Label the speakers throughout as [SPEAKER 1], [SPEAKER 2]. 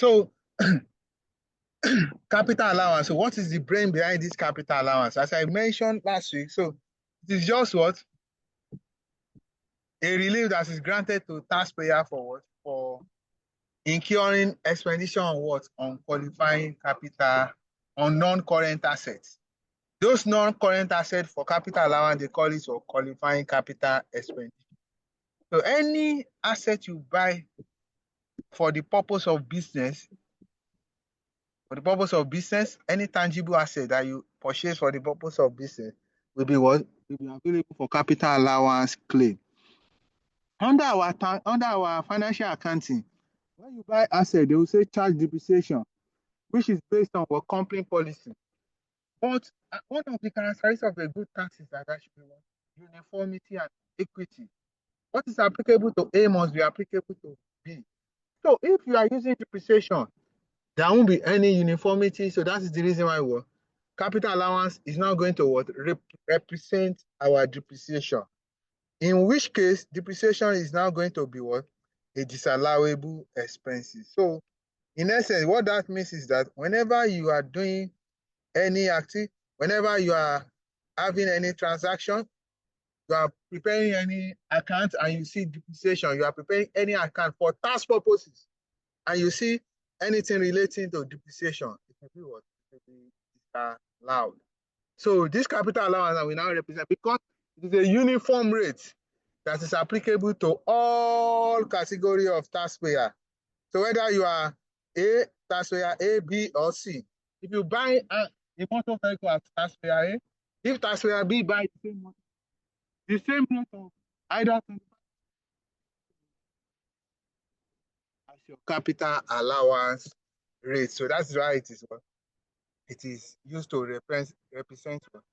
[SPEAKER 1] So capital allowance. So what is the brain behind this capital allowance? As I mentioned last week, so it is just what? A relief that is granted to taxpayer for what? For incurring expenditure on what? On qualifying capital, on non-current assets. Those non-current assets for capital allowance, they call it for qualifying capital expenditure. So any asset you buy for the purpose of business, any tangible asset that you purchase for the purpose of business will be what? Will be available for capital allowance claim. Under our financial accounting, when you buy asset, they will say charge depreciation, which is based on our company policy. But one of the characteristics of a good tax is that there should be uniformity and equity. What is applicable to A must be applicable to B. So if you are using depreciation, there won't be any uniformity. So that is the reason why capital allowance is not going to represent our depreciation. In which case, depreciation is now going to be what? A disallowable expenses. So in essence, what that means is that whenever you are doing any activity, whenever you are having any transaction, you are preparing any account and you see depreciation, you are preparing any account for tax purposes, and you see anything relating to depreciation, it will be what? It will be disallowed. So this capital allowance that we now represent, because it is a uniform rate that is applicable to all category of taxpayer. So whether you are A taxpayer A, B, or C, if you buy a motor vehicle as taxpayer A, if taxpayer B buy the same rate of either as your capital allowance rate. So that's why it is what? It is used to represent what?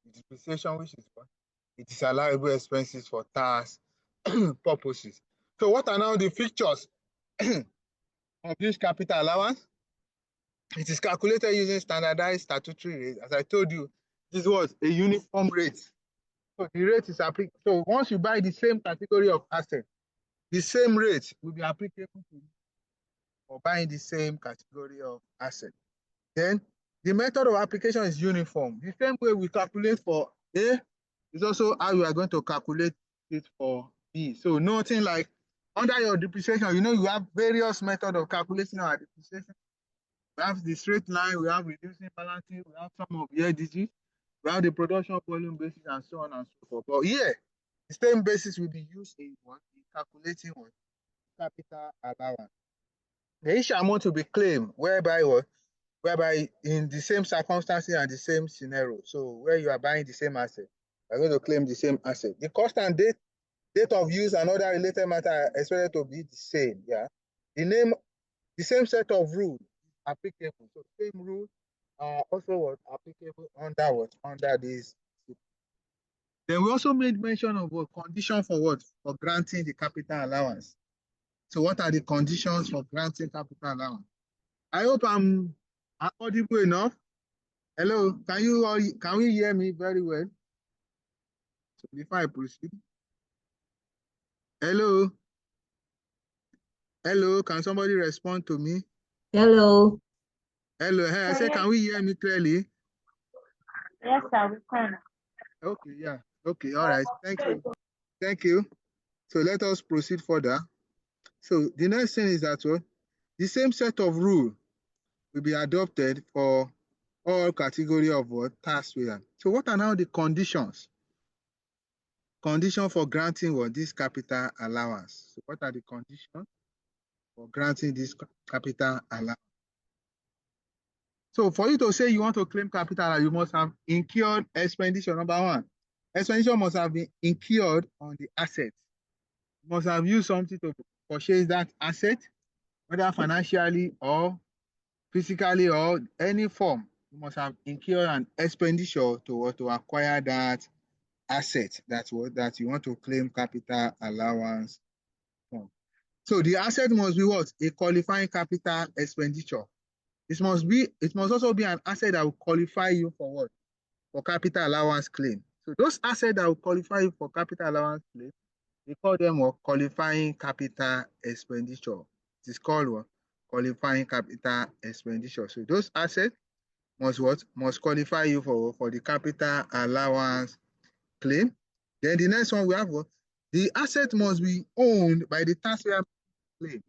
[SPEAKER 1] The depreciation, which is what? It is allowable expenses for tax purposes. So what are now the features of this capital allowance? It is calculated using standardized statutory rate. As I told you, this was a uniform rate. So the rate is applicable. So once you buy the same category of asset, the same rate will be applicable to you for buying the same category of asset. Then the method of application is uniform. The same way we calculate for A is also how you are going to calculate it for B. So nothing like under your depreciation, you have various methods of calculating our depreciation. We have the straight line, we have reducing balancing, we have some of year digits, we have the production volume basis, and so on and so forth. But here, the same basis will be used in calculating what? Capital allowance. The issue amount to be claimed, whereby in the same circumstances and the same scenario. So where you are buying the same asset, you are going to claim the same asset. The cost and date of use and other related matter are expected to be the same. Yeah. The same set of rules applicable. So same rule also was applicable under this. Then we also made mention of what condition for what? For granting the capital allowance. So what are the conditions for granting capital allowance? I hope I'm audible enough. Hello, can we hear me very well? So before I proceed. Hello, can somebody respond to me?
[SPEAKER 2] Hello.
[SPEAKER 1] Hello, hey, I said, can we hear me clearly?
[SPEAKER 2] Yes, sir, we can.
[SPEAKER 1] Okay, yeah. Okay, all right. Thank you. So let us proceed further. So the next thing is that the same set of rules will be adopted for all category of taxpayer. So what are now the conditions? Condition for granting this capital allowance. So what are the conditions for granting this capital allowance? So for you to say you want to claim capital, you must have incurred expenditure. Number one, expenditure must have been incurred on the asset. You must have used something to purchase that asset, whether financially or physically or any form. You must have incurred an expenditure to acquire that asset that you want to claim capital allowance from. So the asset must be what? A qualifying capital expenditure. It must also be an asset that will qualify you for what? For capital allowance claim. So those assets that will qualify you for capital allowance claim, we call them qualifying capital expenditure. It is called qualifying capital expenditure. So those assets must what? Must qualify you for the capital allowance claim. Then the next one we have what? The asset must be owned by the taxpayer claim.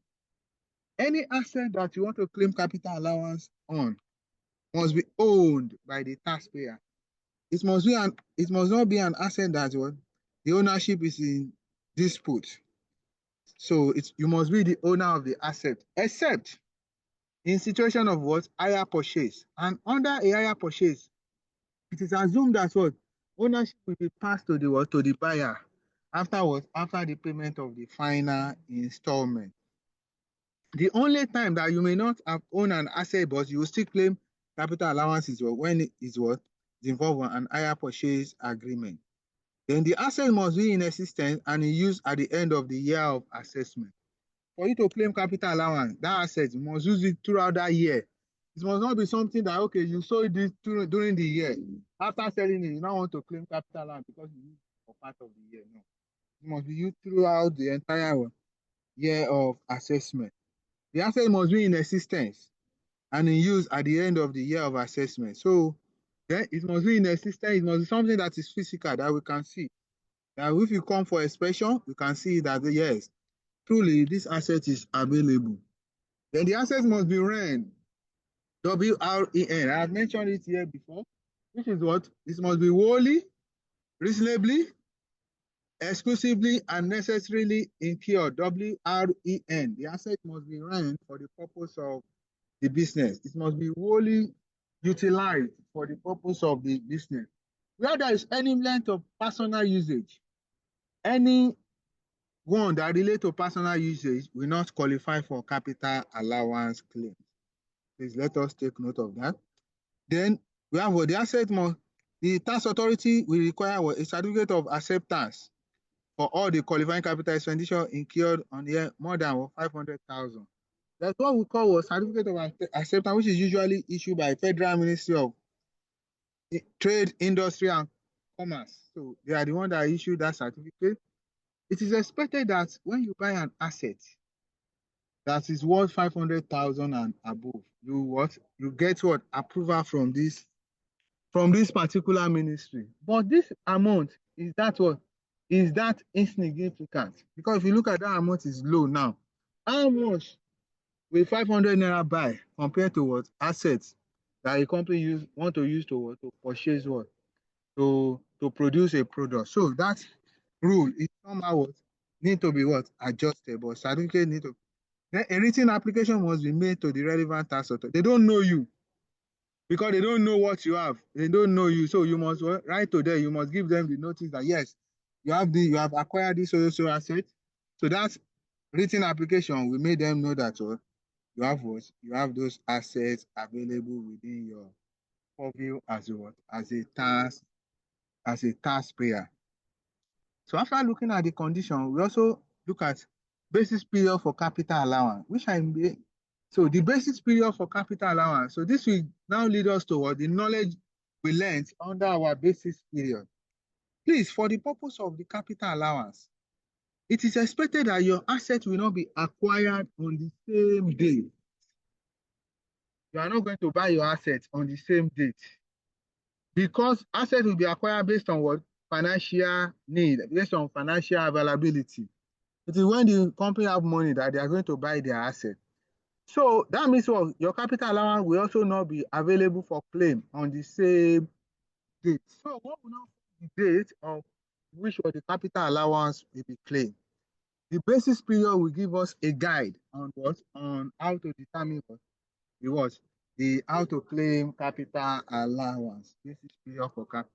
[SPEAKER 1] Any asset that you want to claim capital allowance on must be owned by the taxpayer. It must not be an asset that what the ownership is in dispute. So you must be the owner of the asset, except in situation of what? Hire purchase. And under a hire purchase, it is assumed that what? Ownership will be passed to the what? To the buyer afterwards, after the payment of the final installment. The only time that you may not have owned an asset, but you will still claim capital allowance is when it is what? Is involved in an hire purchase agreement. Then the asset must be in existence and in use at the end of the year of assessment. For you to claim capital allowance, that asset, you must use it throughout that year. It must not be something that, okay, you sold it during the year. After selling it, you now want to claim capital allowance because you use it for part of the year. No. It must be used throughout the entire year of assessment. The asset must be in existence and in use at the end of the year of assessment. So then it must be in existence. It must be something that is physical that we can see. Now, if you come for inspection, you can see that yes, truly this asset is available. Then the asset must be REN, WREN. I have mentioned it here before, which is what? This must be wholly, reasonably, exclusively, and necessarily incurred, WREN. The asset must be REN for the purpose of the business. It must be wholly utilized for the purpose of the business. Where there is any length of personal usage, any one that relate to personal usage will not qualify for capital allowance claim. Please let us take note of that. Then we have what the asset must, the tax authority will require a certificate of acceptance for all the qualifying capital expenditure incurred on the year more than 500,000. That's what we call a certificate of acceptance, which is usually issued by Federal Ministry of Trade, Industry and Commerce. So they are the one that issue that certificate. It is expected that when you buy an asset that is worth 500,000 and above, you get what? Approval from this particular ministry. But this amount is that what? Is that insignificant? Because if you look at that amount is low now. How much will 500 naira buy compared to what? Assets that a company want to use to what? To purchase what? To produce a product. So that rule is somehow what? Need to be what? Adjusted. But certificate need to. Then a written application must be made to the relevant tax authority. They don't know you because they don't know what you have. They don't know you. So you must write to them. You must give them the notice that yes, you have acquired this so asset. So that written application will make them know that you have what? You have those assets available within your purview as a taxpayer. So after looking at the condition, we also look at basis period for capital allowance, so the basis period for capital allowance. So this will now lead us to the knowledge we learned under our basis period. Please, for the purpose of the capital allowance, it is expected that your asset will not be acquired on the same day. You are not going to buy your assets on the same date because assets will be acquired based on what? Financial need, based on financial availability. It is when the company have money that they are going to buy their asset. So that means what? Your capital allowance will also not be available for claim on the same date. So what will not be the date of which was the capital allowance will be claimed? The basis period will give us a guide on what? On how to determine how to claim capital allowance. Basis period for capital.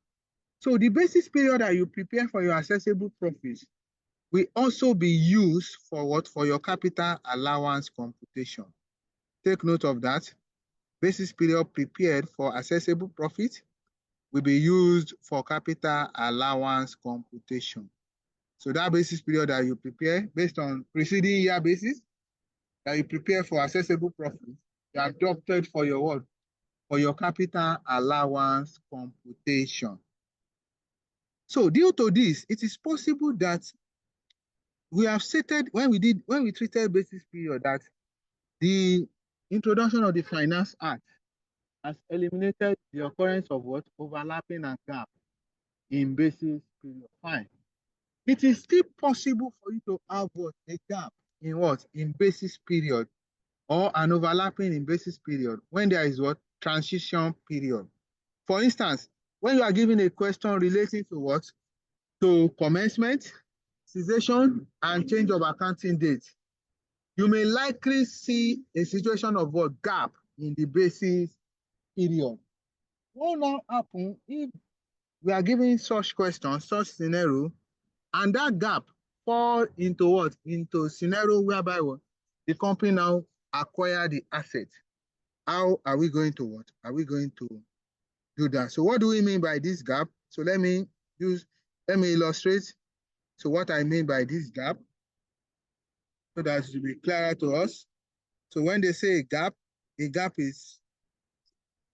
[SPEAKER 1] So the basis period that you prepare for your assessable profits will also be used for what? For your capital allowance computation. Take note of that. Basis period prepared for assessable profit will be used for capital allowance computation. So that basis period that you prepare based on preceding year basis that you prepare for assessable profit, you adopted for your what? For your capital allowance computation. So due to this, it is possible that we have stated when we treated basis period that the introduction of the Finance Act has eliminated the occurrence of what? Overlapping and gap in basis period. Fine. It is still possible for you to have what? A gap in what? In basis period, or an overlapping in basis period when there is what? Transition period. For instance, when you are given a question relating to what? To commencement, cessation, and change of accounting date, you may likely see a situation of what? Gap in the basis period. What now happen if we are given such questions, such scenario, and that gap fall into what? Into scenario whereby what? The company now acquire the asset. How are we going to what? Are we going to do that? So what do we mean by this gap? So let me illustrate. So what I mean by this gap, so that it will be clearer to us. So when they say a gap is,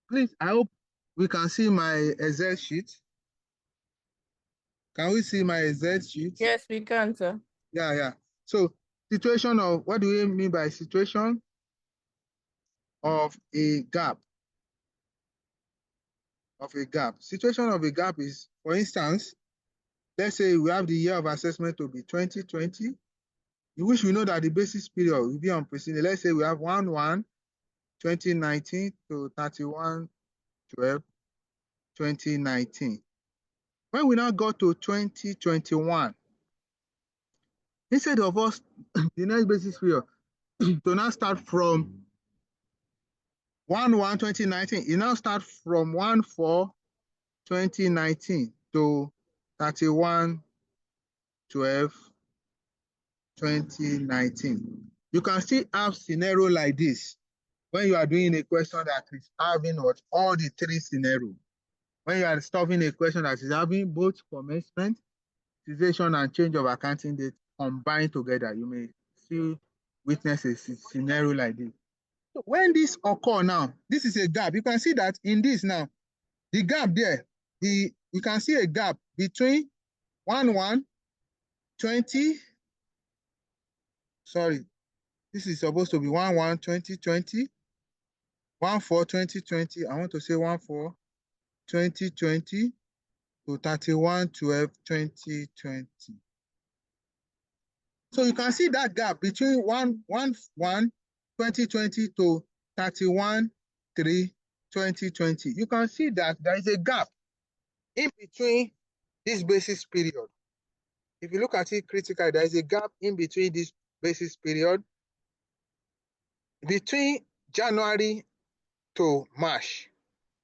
[SPEAKER 1] please, I hope we can see my Excel sheet. Can we see my Excel sheet?
[SPEAKER 3] Yes, we can, sir.
[SPEAKER 1] Yeah. So situation of, what do we mean by situation of a gap? Situation of a gap is, for instance, let's say we have the year of assessment to be 2020, in which we know that the basis period will be unprecedented. Let's say we have 1/1/2019 to 31/12/2019. When we now go to 2021, instead of us, the next basis period, to now start from 1/1/2019, it now starts from 1/4/2019 to 31/12/2019. You can still have scenario like this when you are doing a question that is having what? All the three scenarios. When you are solving a question that is having both commencement, cessation, and change of accounting date combined together, you may still witness a scenario like this. So when this occur now, this is a gap. You can see that in this now, the gap there, you can see a gap between 1/1/20. Sorry, this is supposed to be 1/1/2020, 1/4/2020. I want to say 1/4/2020 to 31/12/2020. So you can see that gap between 1/1/2020 to 31/3/2020. You can see that there is a gap in between this basis period. If you look at it critically, there is a gap in between this basis period between January to March.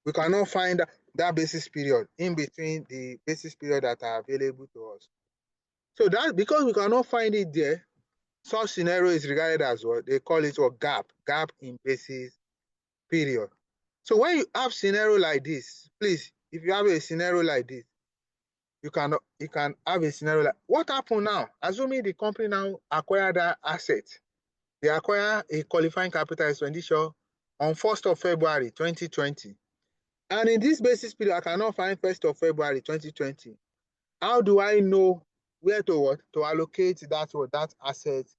[SPEAKER 1] We cannot find that basis period in between the basis period that are available to us. So that, because we cannot find it there, such scenario is regarded as what they call it a gap in basis period. So when you have scenario like this, please, if you have a scenario like this, you can have a scenario like, what happened now? Assuming the company now acquire that asset, they acquire a qualifying capital expenditure on 1st of February 2020. And in this basis period, I cannot find 1st of February 2020. How do I know where to what? To allocate that asset?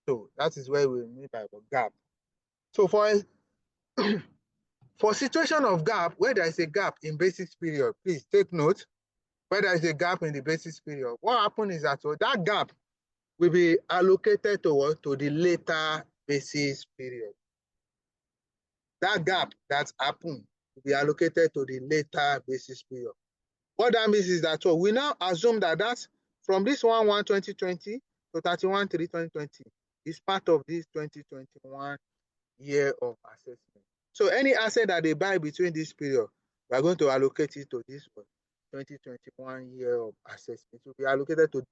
[SPEAKER 1] So that is where we mean by the gap. So for situation of gap, where there is a gap in basis period, please take note, where there is a gap in the basis period, what happens is that that gap will be allocated to what? To the later basis period. That gap that happened will be allocated to the later basis period. What that means is that we now assume that from this 1/1/2020 to 31/3/2020 is part of this 2021 year of assessment. So any asset that they buy between this period, we are going to allocate it to this 2021 year of assessment. It will be allocated to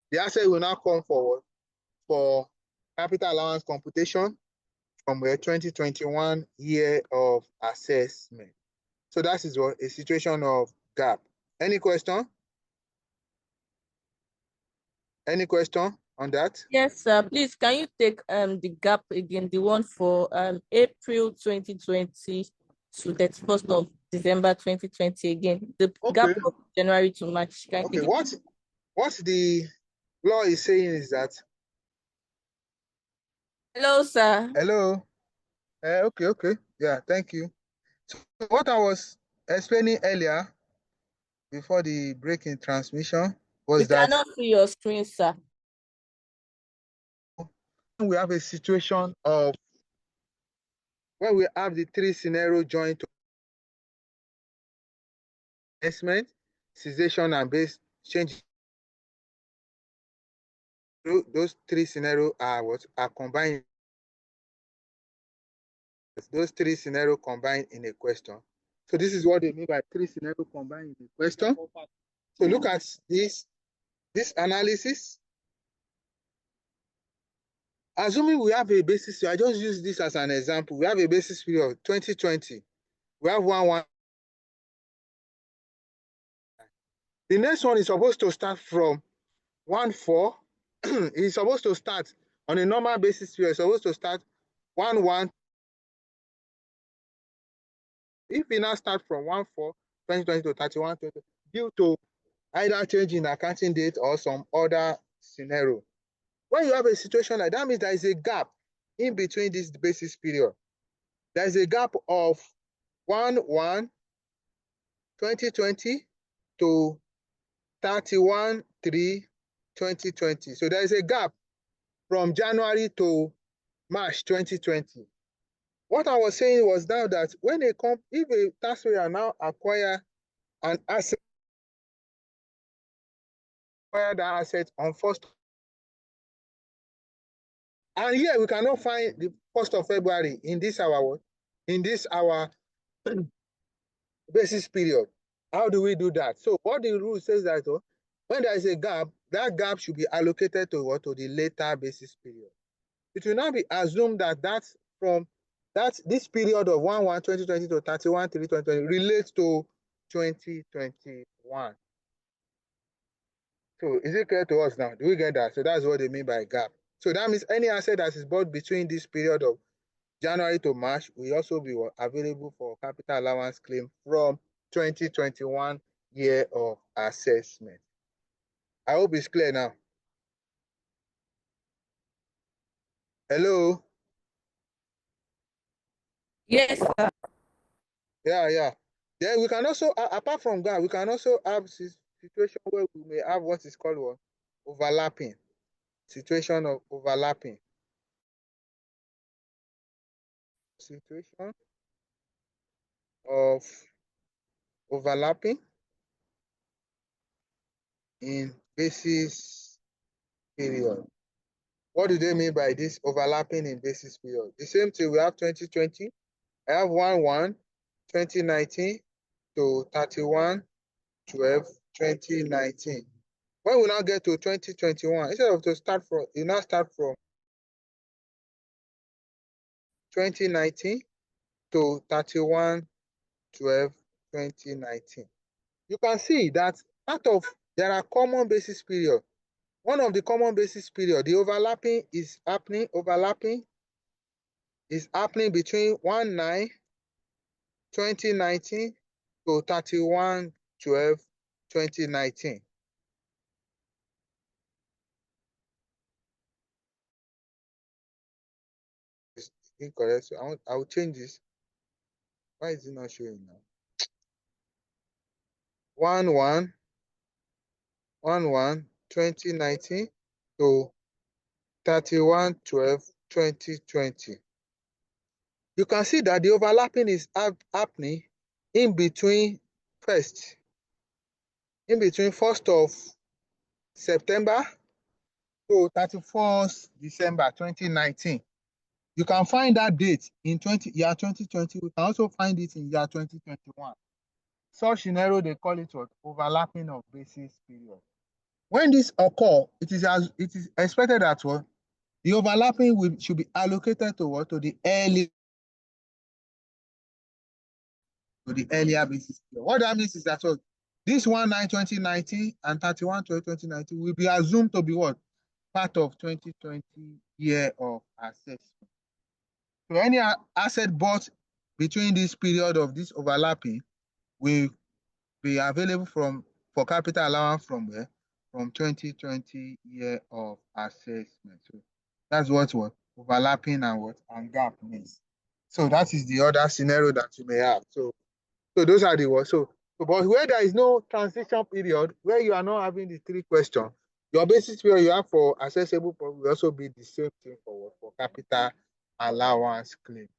[SPEAKER 1] the asset will now come forward for capital allowance computation from the 2021 year of assessment. So that is what a situation of gap. Any question? Any question on that?
[SPEAKER 3] Yes, sir. Please, can you take the gap again, the one for April 2020 to 31st of December 2020 again. The
[SPEAKER 1] Okay.
[SPEAKER 3] gap of January to March. Can you
[SPEAKER 1] Okay.
[SPEAKER 3] take it?
[SPEAKER 1] What the law is saying is that
[SPEAKER 3] Hello, sir.
[SPEAKER 1] hello. Okay. Yeah, thank you. So what I was explaining earlier before the break in transmission
[SPEAKER 3] We
[SPEAKER 1] was that
[SPEAKER 3] cannot see your screen, sir.
[SPEAKER 1] we have a situation of when we have the three scenario joined to investment, cessation, and base change. Those three scenarios are what are combined. Those three scenarios combined in a question. So this is what they mean by three scenarios combined in a question. So look at this analysis. Assuming we have a basis, I just use this as an example. We have a basis period 2020. We have one. The next one is supposed to start from 1/4. It's supposed to start on a normal basis period. It's supposed to start 1/1. If we now start from 1/4/2020 to 31/20, due to either change in accounting date or some other scenario. When you have a situation like that, means there is a gap in between this basis period. There is a gap of 1/1/2020 to 31/3/2020. So there is a gap from January to March 2020. What I was saying was now that when if a taxpayer now acquire an asset, acquire that asset on first, and here we cannot find the 1st of February in this our basis period. How do we do that? So what the rule says that when there is a gap, that gap should be allocated to what? To the later basis period. It will not be assumed that this period of 1/1/2020 to 31/3/2020 relates to 2021. So is it clear to us now? Do we get that? So that's what they mean by gap. So that means any asset that is bought between this period of January to March will also be available for capital allowance claim from 2021 year of assessment. I hope it's clear now. Hello?
[SPEAKER 3] Yes, sir.
[SPEAKER 1] Yeah. Then we can also, apart from that, we can also have situation where we may have what is called what? Overlapping. Situation of overlapping. Situation of overlapping in basis period. What do they mean by this overlapping in basis period? The same thing, we have 2020. I have 1/1/2019 to 31/12/2019. When we now get to 2021, instead of to start from, you now start from 2019 to 31/12/2019. You can see that there are common basis period. One of the common basis period, the overlapping is happening between 1/9/2019 to 31/12/2019. It's incorrect. So I will change this. Why is it not showing now? 1/1/2019 to 31/12/2020. You can see that the overlapping is happening in between 1st of September to 31st December 2019. You can find that date in year 2020. We can also find it in year 2021. Such scenario, they call it what? Overlapping of basis period. When this occur, it is expected that what? The overlapping should be allocated to what? To the earlier basis period. What that means is that what? This 1/9/2019 and 31/12/2019 will be assumed to be what? Part of 2020 year of assessment. So any asset bought between this period of this overlapping will be available for capital allowance from where? From 2020 year of assessment. So that's what overlapping and what and gap means. So that is the other scenario that you may have. So those are the words. But where there is no transition period, where you are not having the three questions, your basis period you have for accessible will also be the same thing for capital allowance claim.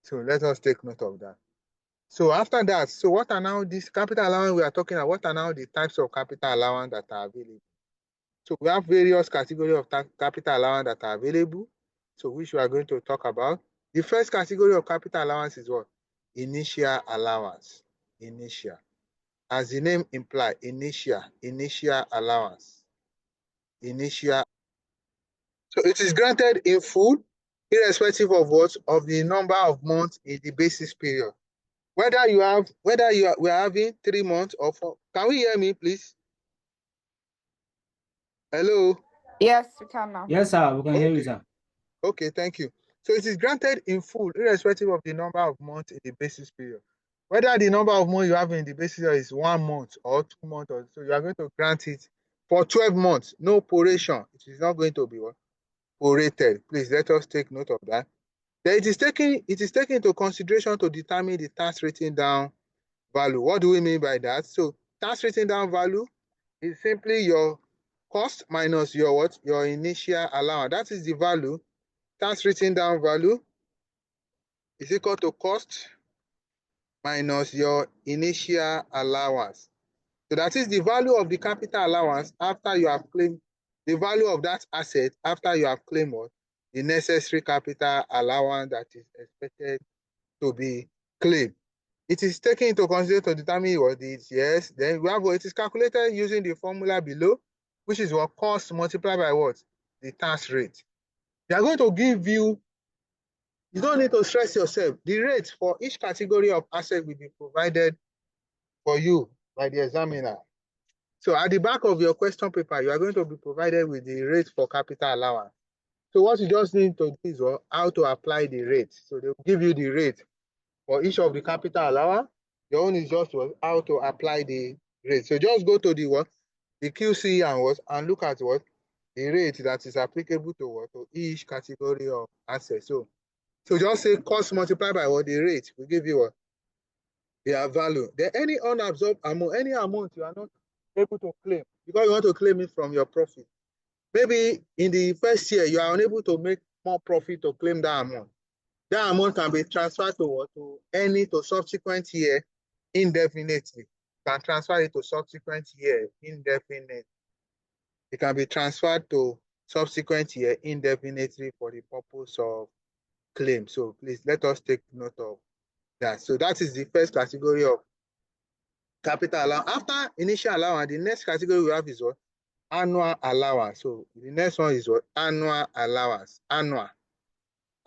[SPEAKER 1] So let us take note of that. So after that, so what are now these capital allowance we are talking about? What are now the types of capital allowance that are available? So we have various categories of capital allowance that are available, so which we are going to talk about. The first category of capital allowance is what? Initial allowance. Initial. As the name implies, initial allowance. Initial. So it is granted in full, irrespective of what? Of the number of months in the basis period. Whether we are having 3 months or 4. Can we hear me, please? Hello?
[SPEAKER 3] Yes, we can now.
[SPEAKER 4] Yes, sir. We can hear you, sir.
[SPEAKER 1] Okay, thank you. So it is granted in full, irrespective of the number of months in the basis period. Whether the number of months you have in the basis period is 1 month or 2 months, or so you are going to grant it for 12 months, no proration. It is not going to be prorated. Please let us take note of that. Then it is taken into consideration to determine the tax written down value. What do we mean by that? So tax written down value is simply your cost minus your what? Your initial allowance. That is the value. Tax written down value is equal to cost minus your initial allowance. So that is the value of the capital allowance after you have claimed the value of that asset after you have claimed what? The necessary capital allowance that is expected to be claimed. It is taken into consideration to determine what it is. Yes, then we have what it is calculated using the formula below, which is what cost multiplied by what? The tax rate. They are going to give you don't need to stress yourself. The rate for each category of asset will be provided for you by the examiner. So at the back of your question paper, you are going to be provided with the rate for capital allowance. So what you just need to do is how to apply the rate. So they will give you the rate for each of the capital allowance. Your own is just how to apply the rate. So just go to the QC and look at the rate that is applicable to each category of asset. So just say cost multiplied by the rate will give you their value. Then any unabsorbed amount, any amount you are not able to claim because you want to claim it from your profit. Maybe in the first year you are unable to make more profit to claim that amount. That amount can be transferred to subsequent year indefinitely. You can transfer it to subsequent year indefinitely. It can be transferred to subsequent year indefinitely for the purpose of claim. So please let us take note of that. So that is the first category of capital allowance. After initial allowance, the next category we have is what? Annual allowance. So the next one is what? Annual allowance. Annual.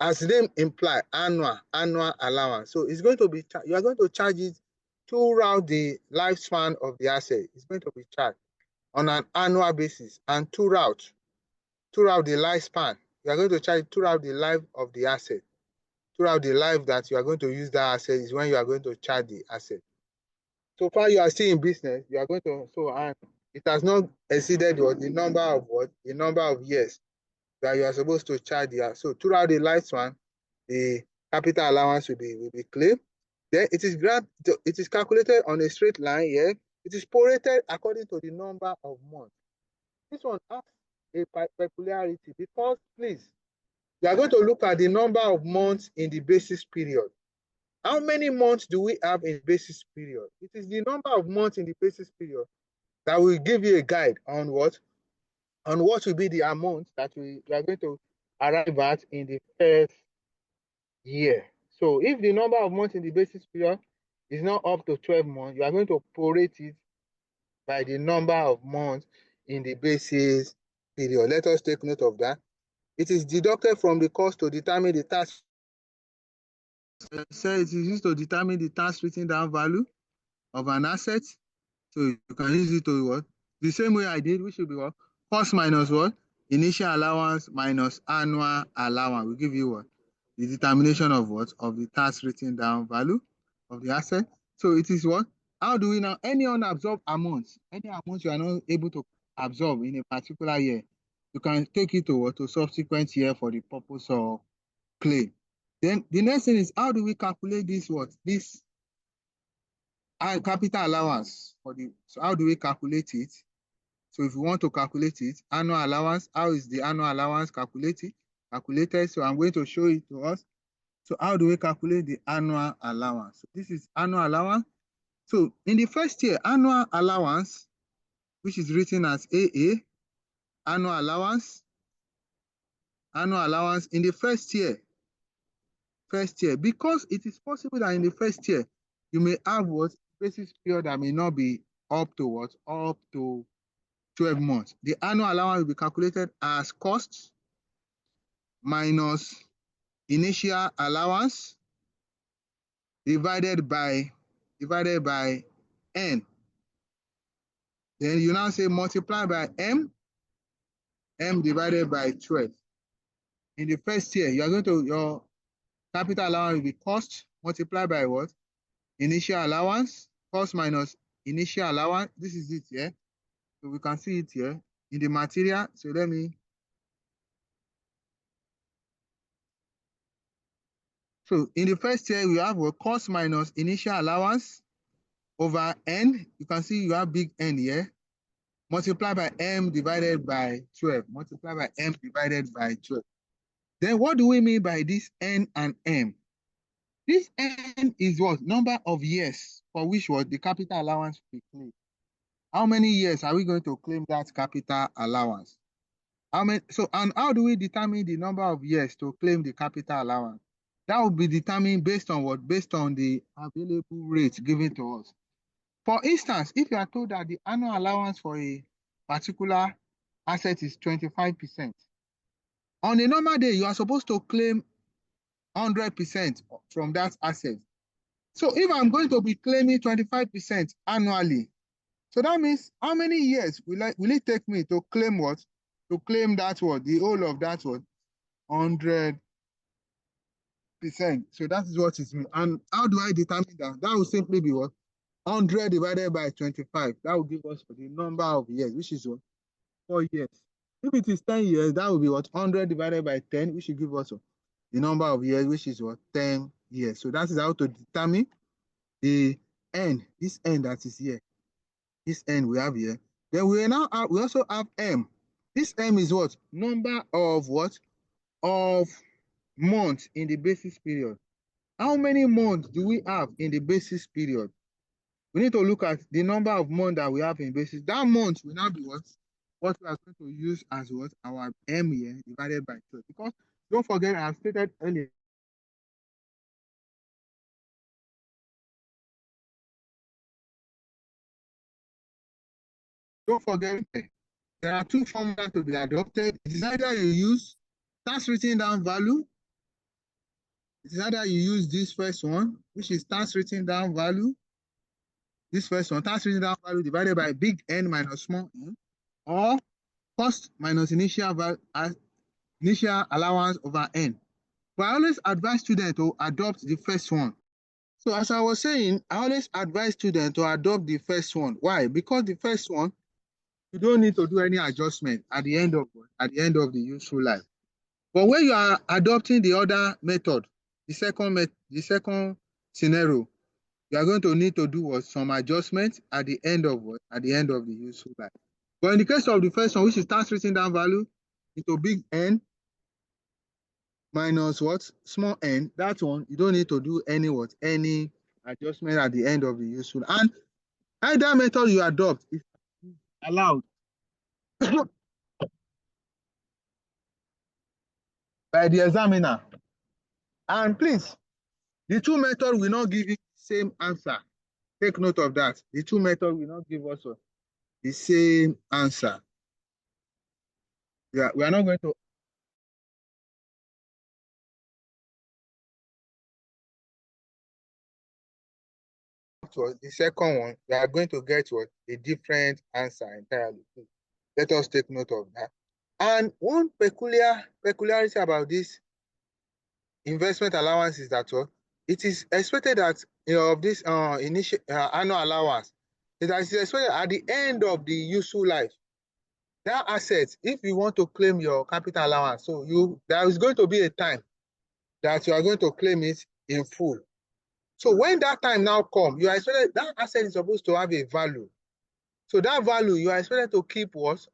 [SPEAKER 1] As the name implies, annual allowance. So it's going to be you are going to charge it throughout the lifespan of the asset. It's going to be charged on an annual basis and throughout the lifespan. You are going to charge throughout the life of the asset. Throughout the life that you are going to use that asset is when you are going to charge the asset. So far you are still in business, you are going to and it has not exceeded the number of years that you are supposed to charge the asset. So throughout the lifespan, the capital allowance will be claimed. Then it is calculated on a straight line here. It is prorated according to the number of months. This one has a peculiarity because please, you are going to look at the number of months in the basis period. How many months do we have in basis period? It is the number of months in the basis period that will give you a guide on what will be the amount that we are going to arrive at in the first year. So if the number of months in the basis period is not up to 12 months, you are going to prorate it by the number of months in the basis period. Let us take note of that. It is deducted from the cost to determine the tax. So it is used to determine the tax written down value of an asset. So you can use it to what? The same way I did, which should be what? Cost minus what? Initial allowance minus annual allowance will give you what? The determination of what? Of the tax written down value of the asset. So it is what? How do we now, any unabsorbed amounts, any amount you are not able to absorb in a particular year, you can take it to what? To subsequent year for the purpose of claim. Then the next thing is, how do we calculate this what? This capital allowance for the, so how do we calculate it? So if you want to calculate it, annual allowance, how is the annual allowance calculated? So I'm going to show it to us. So how do we calculate the annual allowance? So this is annual allowance. So in the first year, annual allowance, which is written as AA, annual allowance in the first year, because it is possible that in the first year, you may have what? Basis period that may not be up to what? Up to 12 months. The annual allowance will be calculated as cost minus initial allowance divided by N. Then you now say multiply by M divided by 12. In the first year, you are going to, your capital allowance will be cost multiplied by what? Initial allowance, cost minus initial allowance. This is it here. So we can see it here in the material. So let me. So in the first year, we have what? Cost minus initial allowance over N. You can see you have big N here. Multiply by M divided by 12. Multiply by M divided by 12. Then what do we mean by this N and M? This N is what? Number of years for which what the capital allowance will be claimed. How many years are we going to claim that capital allowance? How many? So, and how do we determine the number of years to claim the capital allowance? That will be determined based on what? Based on the available rate given to us. For instance, if you are told that the annual allowance for a particular asset is 25%, on a normal day, you are supposed to claim 100% from that asset. So if I'm going to be claiming 25% annually, so that means how many years will it take me to claim what? To claim that what? The whole of that what? 100%. So that is what it means. And how do I determine that? That will simply be what? 100 divided by 25. That will give us the number of years, which is what? 4 years. If it is 10 years, that will be what? 100 divided by 10, which will give us the number of years, which is what? 10 years. So that is how to determine the N, this N that is here. This N we have here. Then we also have M. This M is what? Number of what? Of months in the basis period. How many months do we have in the basis period? We need to look at the number of months that we have in basis. That month will now be what? What we are going to use as what? Our M here divided by 12. Because don't forget, I have stated earlier. Don't forget, there are two formulas to be adopted. It is either you use tax written down value. It is either you use this first one, which is tax written down value. This first one, tax written down value divided by big N minus small n, or cost minus initial allowance over N. But I always advise students to adopt the first one. So as I was saying, I always advise students to adopt the first one. Why? Because the first one, you don't need to do any adjustment at the end of the useful life. But when you are adopting the other method, the second scenario, you are going to need to do some adjustment at the end of the useful life. But in the case of the first one, which is tax written down value into big N minus what? Small n, that one, you don't need to do any adjustment at the end of the useful. And either method you adopt is allowed by the examiner. And please, the two methods will not give you the same answer. Take note of that. The two methods will not give us the same answer. We are not going to. The second one, we are going to get a different answer entirely. Let us take note of that. And one peculiarity about this investment allowance is that it is expected that of this initial annual allowance, it is expected at the end of the useful life, that asset, if you want to claim your capital allowance, so there is going to be a time that you are going to claim it in full. So when that time now comes, you are expected that asset is supposed to have a value. So that value you are expected to keep what?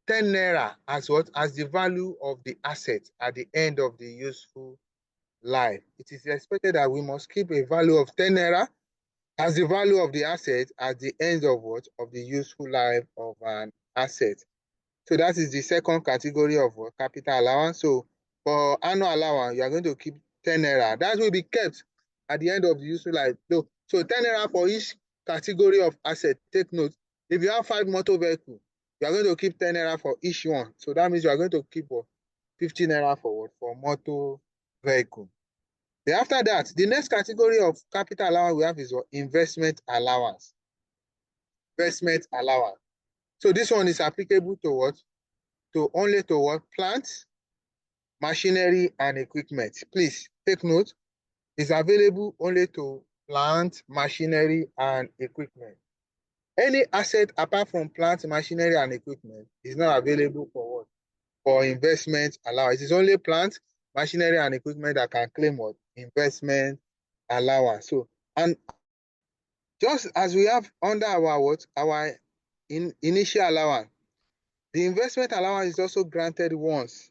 [SPEAKER 1] 10 naira as what? As the value of the asset at the end of the useful life. It is expected that we must keep a value of 10 naira as the value of the asset at the end of what? Of the useful life of an asset. So that is the second category of capital allowance. So for annual allowance, you are going to keep 10 naira. That will be kept at the end of the useful life. So 10 naira for each category of asset. Take note. If you have 5 motor vehicles, you are going to keep 10 naira for each one. So that means you are going to keep 50 naira for what? For motor vehicle. Then after that, the next category of capital allowance we have is what? Investment allowance. Investment allowance. So this one is applicable to what? Only to what? Plants, machinery, and equipment. Please take note. It's available only to plant, machinery, and equipment. Any asset apart from plant, machinery, and equipment is not available for what? For investment allowance. It is only plant, machinery, and equipment that can claim what? Investment allowance. So, and just as we have under our what? Our initial allowance, the investment allowance is also granted once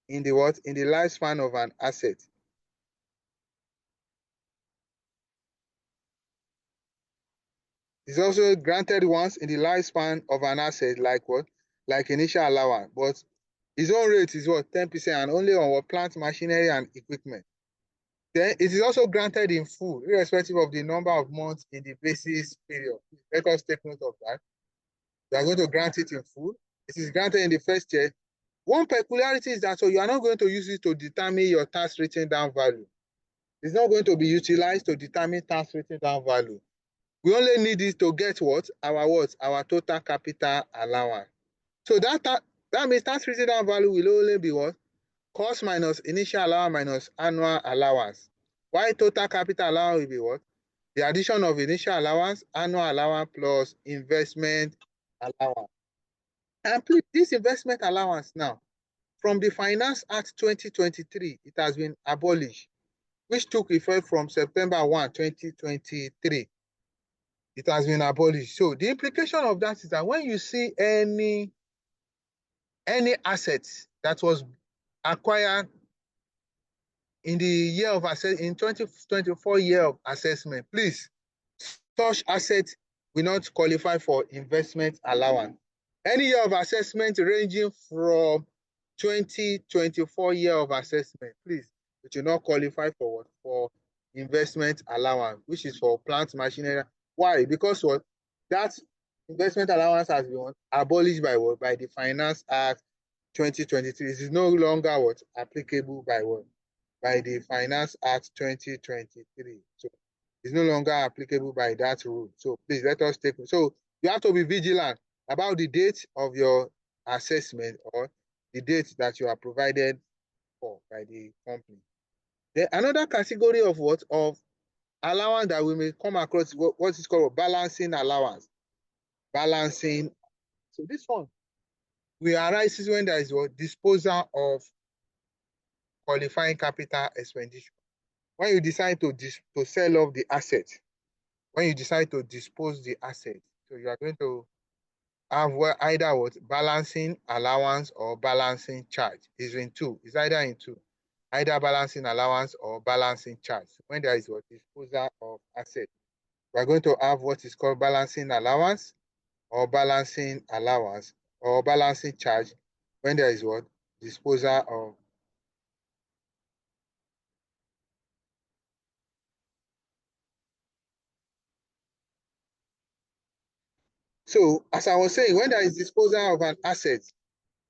[SPEAKER 1] in the what? In the lifespan of an asset. It's also granted once in the lifespan of an asset, like what? Like initial allowance. But its own rate is what? 10%, and only on what? Plant, machinery, and equipment. Then it is also granted in full, irrespective of the number of months in the basis period. Let us take note of that. You are going to grant it in full. It is granted in the first year. One peculiarity is that so you are not going to use it to determine your tax written down value. It's not going to be utilized to determine tax written down value. We only need it to get what? Our total capital allowance. So that means tax written down value will only be what? Cost minus initial allowance minus annual allowance. Why total capital allowance will be what? The addition of initial allowance, annual allowance plus investment allowance. And please, this investment allowance now, from the Finance Act 2023, it has been abolished, which took effect from September 1, 2023. It has been abolished. So the implication of that is that when you see any asset that was acquired in the year of in 2024 year of assessment, please, such assets will not qualify for investment allowance. Any year of assessment ranging from 2024 year of assessment, please, it will not qualify for what? For investment allowance, which is for plant machinery. Why? Because what? That investment allowance has been abolished by what? By the Finance Act 2023. It is no longer what? Applicable by what? By the Finance Act 2023. So it's no longer applicable by that rule. So please let us take. So you have to be vigilant about the date of your assessment or the date that you are provided for by the company. Then another category of what? Of allowance that we may come across what is called balancing allowance. Balancing. So this one will arise when there is what? Disposal of qualifying capital expenditure. When you decide to sell off the asset, when you decide to dispose the asset, so you are going to have either what? Balancing allowance or balancing charge. Is in two. It's either in two. Either balancing allowance or balancing charge. When there is what? Disposal of asset, we are going to have what is called balancing allowance or balancing charge when there is what? Disposal of. So as I was saying, when there is disposal of an asset,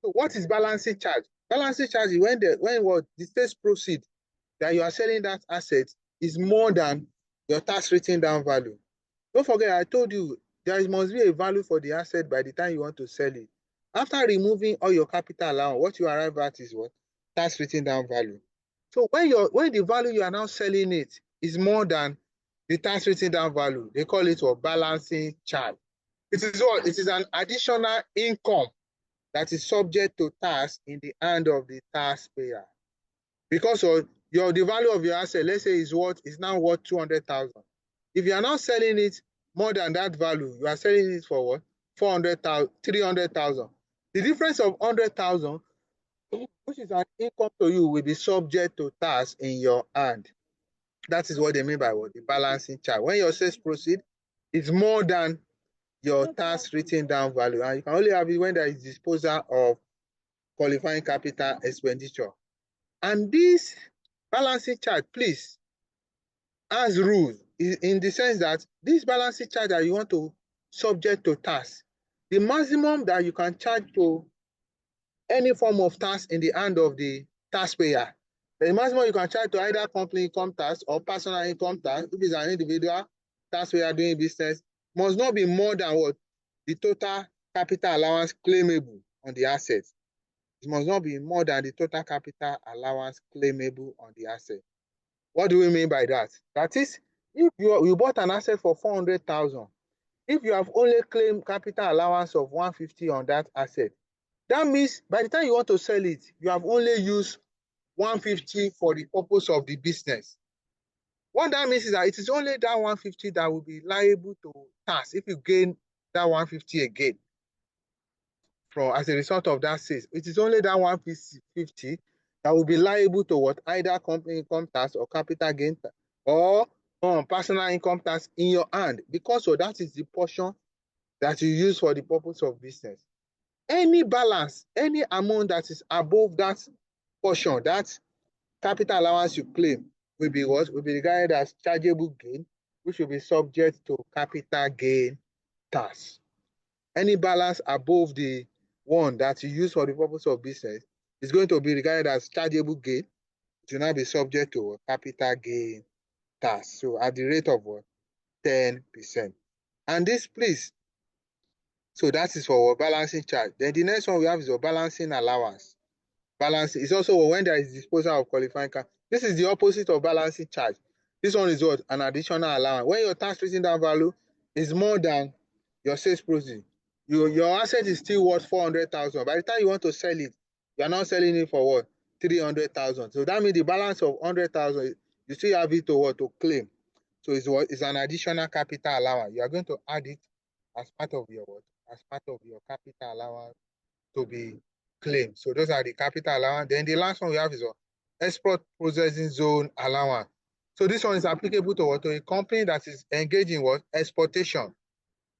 [SPEAKER 1] so what is balancing charge? Balancing charge is when what the state proceed that you are selling that asset is more than your tax written down value. Don't forget, I told you there must be a value for the asset by the time you want to sell it. After removing all your capital allowance, what you arrive at is what? Tax written down value. So when the value you are now selling it is more than the tax written down value. They call it a balancing charge. It is what? It is an additional income that is subject to tax in the hand of the taxpayer. Because of the value of your asset, let's say is now worth 200,000. If you are not selling it more than that value, you are selling it for what? 400,000, 300,000. The difference of 100,000, which is an income to you, will be subject to tax in your hand. That is what they mean by what? The balancing charge. When your sales proceed, it's more than your tax written down value. And you can only have it when there is disposal of qualifying capital expenditure. And this balancing charge, please, has rules in the sense that this balancing charge that you want to subject to tax, the maximum that you can charge to any form of tax in the hand of the taxpayer, the maximum you can charge to either company income tax or personal income tax, if it's an individual taxpayer doing business, must not be more than what? The total capital allowance claimable on the asset. It must not be more than the total capital allowance claimable on the asset. What do we mean by that? That is, if you bought an asset for 400,000, if you have only claimed capital allowance of 150 on that asset, that means by the time you want to sell it, you have only used 150 for the purpose of the business. What that means is that it is only that 150 that will be liable to tax if you gain that 150 again as a result of that sales. It is only that 150 that will be liable to what? Either company income tax or capital gain tax or personal income tax in your hand, because that is the portion that you use for the purpose of business. Any balance, any amount that is above that portion, that capital allowance you claim, will be what? Will be regarded as chargeable gain, which will be subject to capital gain tax. Any balance above the one that you use for the purpose of business is going to be regarded as chargeable gain. It will not be subject to capital gain tax. So at the rate of what? 10%. And this, please, so that is for balancing charge. Then the next one we have is a balancing allowance. Balance is also when there is disposal of qualifying capital. This is the opposite of balancing charge. This one is what? An additional allowance. When your tax written down value is more than your sales proceeds, your asset is still worth 400,000. By the time you want to sell it, you are not selling it for what? 300,000. So that means the balance of 100,000, you still have it to what? To claim. So it's an additional capital allowance. You are going to add it as part of your what? As part of your capital allowance to be claimed. So those are the capital allowance. Then the last one we have is export processing zone allowance. So this one is applicable to what? To a company that is engaged in what? Exportation.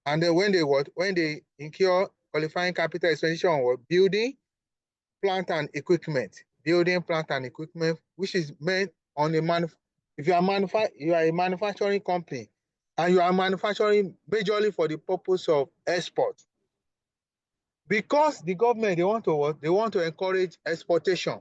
[SPEAKER 1] And then when they incur qualifying capital expenditure on what? Building, plant and equipment. Building, plant and equipment, which is meant on if you are a manufacturing company and you are manufacturing majorly for the purpose of export. Because the government, they want to what? They want to encourage exportation.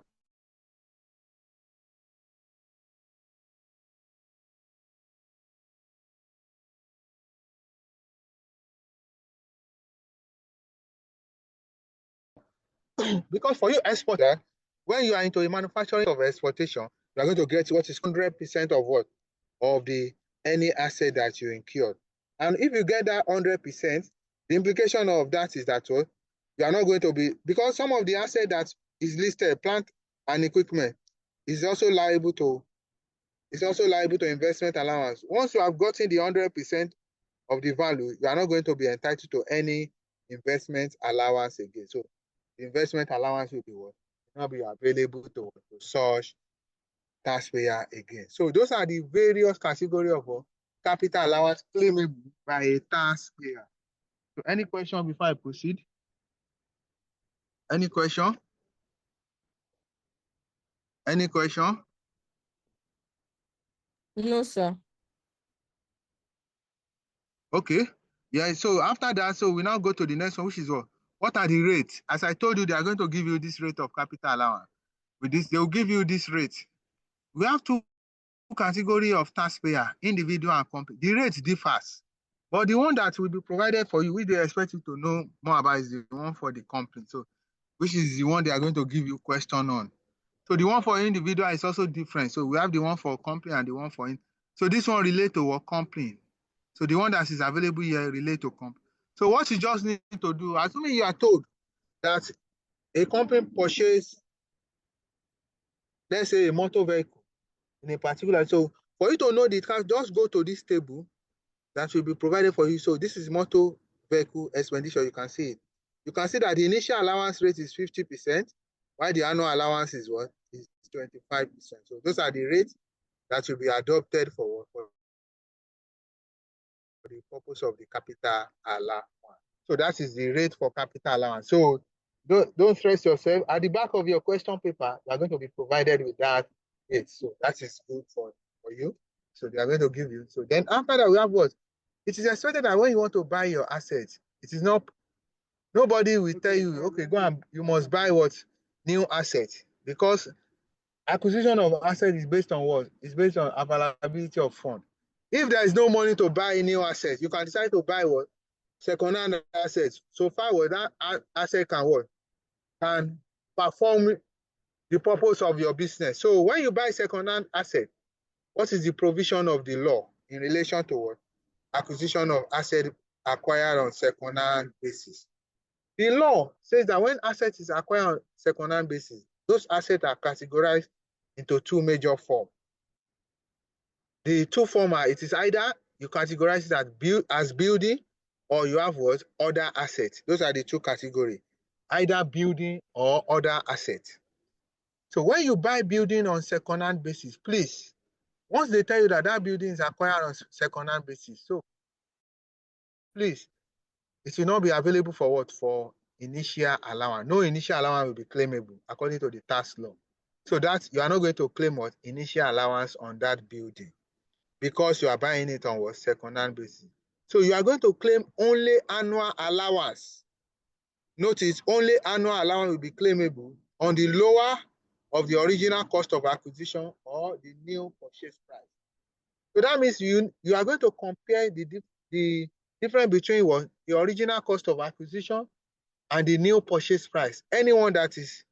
[SPEAKER 1] Because for you exporter, when you are into a manufacturing of exportation, you are going to get what is 100% of what? Of the any asset that you incurred. And if you get that 100%, the implication of that is that what? You are not going to be, because some of the asset that is listed, plant and equipment, is also liable to investment allowance. Once you have gotten the 100% of the value, you are not going to be entitled to any investment allowance again. So the investment allowance will be what? Will not be available to such taxpayer again. So those are the various categories of capital allowance claimable by a taxpayer. So any question before I proceed? Any question? Any question?
[SPEAKER 3] No, sir.
[SPEAKER 1] Okay. Yeah, so after that, so we now go to the next one, which is what are the rates? As I told you, they are going to give you this rate of capital allowance. With this, they will give you this rate. We have two categories of taxpayer, individual and company. The rate differs, but the one that will be provided for you, which they expect you to know more about, is the one for the company. So, which is the one they are going to give you question on. So the one for individual is also different. So we have the one for company and the one for So this one relate to what company. So the one that is available here relate to company. So what you just need to do, assuming you are told that a company purchase, let's say, a motor vehicle in a particular. So for you to know the car, just go to this table that will be provided for you. So this is motor vehicle expenditure. You can see it. You can see that the initial allowance rate is 50%, while the annual allowance is what? Is 25%. So those are the rates that will be adopted for the purpose of the capital allowance. So that is the rate for capital allowance. So don't stress yourself. At the back of your question paper, you are going to be provided with that rate. So that is good for you. So they are going to give you. So then after that, we have what? It is expected that when you want to buy your assets, it is not, nobody will tell you, okay, go and you must buy what? New asset. Because acquisition of asset is based on what? It's based on availability of fund. If there is no money to buy a new asset, you can decide to buy what? Second-hand assets. So far, what that asset can what? Can perform the purpose of your business. So when you buy second-hand asset, what is the provision of the law in relation to what? Acquisition of asset acquired on second-hand basis. The law says that when asset is acquired on second-hand basis, those assets are categorized into two major forms. The two forms are, it is either you categorize it as building, or you have what? Other assets. Those are the two categories. Either building or other assets. So when you buy building on second-hand basis, please, once they tell you that that building is acquired on second-hand basis, so please, it will not be available for what? For initial allowance. No initial allowance will be claimable according to the tax law. So that you are not going to claim what? Initial allowance on that building, because you are buying it on what? Second-hand basis. So you are going to claim only annual allowance. Notice, only annual allowance will be claimable on the lower of the original cost of acquisition or the new purchase price. So that means you are going to compare the difference between what? The original cost of acquisition and the new purchase price. Anyone that is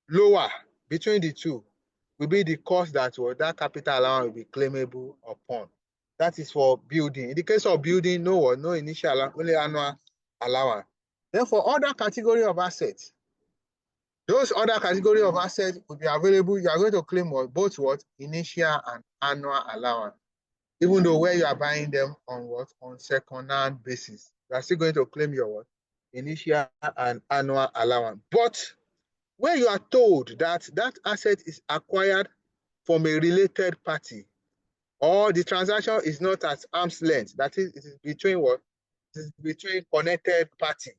[SPEAKER 1] lower between the two will be the cost that that capital allowance will be claimable upon. That is for building. In the case of building, no initial allowance, only annual allowance. Then for other category of assets, those other category of assets will be available. You are going to claim both what? Initial and annual allowance. Even though where you are buying them on what? On second-hand basis. You are still going to claim your what? Initial and annual allowance. But where you are told that that asset is acquired from a related party, or the transaction is not at arm's length, that is, it is between what? It is between connected party.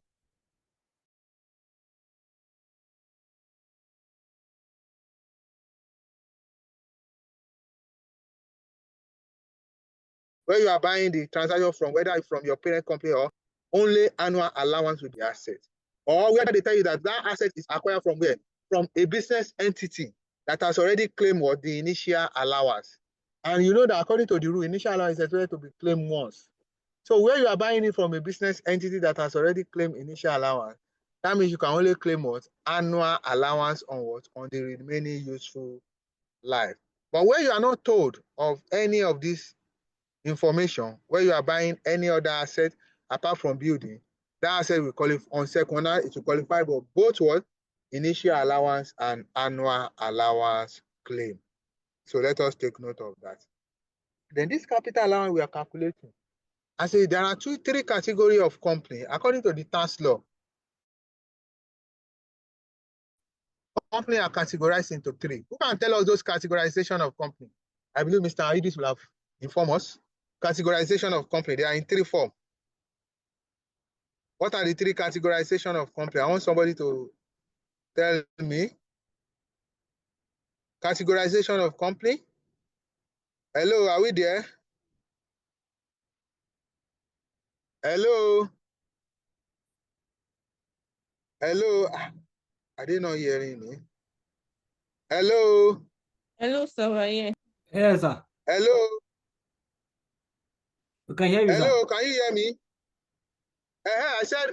[SPEAKER 1] Where you are buying the transaction from, whether from your parent company or only annual allowance with the asset. Or whether they tell you that that asset is acquired from where? From a business entity that has already claimed what? The initial allowance. And you know that according to the rule, initial allowance is expected to be claimed once. So where you are buying it from a business entity that has already claimed initial allowance, that means you can only claim what? Annual allowance on what? On the remaining useful life. But where you are not told of any of these information, where you are buying any other asset apart from building, that asset will qualify on second hand, it will qualify for both what? Initial allowance and annual allowance claim. So let us take note of that. Then this capital allowance we are calculating, I say there are three categories of company according to the tax law. Company are categorized into three. Who can tell us those categorization of company? I believe Mr. Idris will have informed us. Categorization of company, they are in three forms. What are the three categorization of company? I want somebody to tell me. Categorization of company. Hello, are we there? Hello? Hello? Are they not hearing me? Hello?
[SPEAKER 3] Hello, sir. Yeah.
[SPEAKER 4] Yes, sir.
[SPEAKER 1] Hello?
[SPEAKER 4] We can hear you, sir.
[SPEAKER 1] Hello, can you hear me? I said,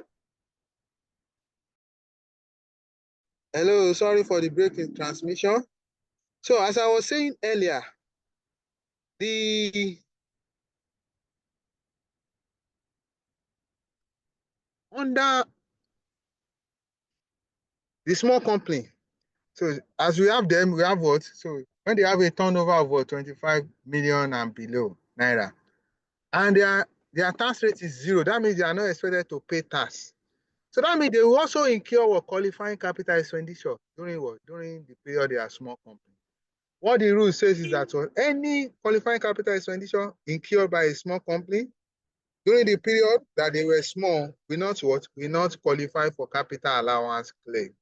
[SPEAKER 1] hello, sorry for the break in transmission. So as I was saying earlier, Under the small company, so as we have them, we have what? So when they have a turnover of what, 25 million and below naira, and their tax rate is 0, that means they are not expected to pay tax. So that means they will also incur what, qualifying capital expenditure during what? During the period they are small company. What the rule says is that what, any qualifying capital expenditure incurred by a small company during the period that they were small will not what? Will not qualify for capital allowance claim.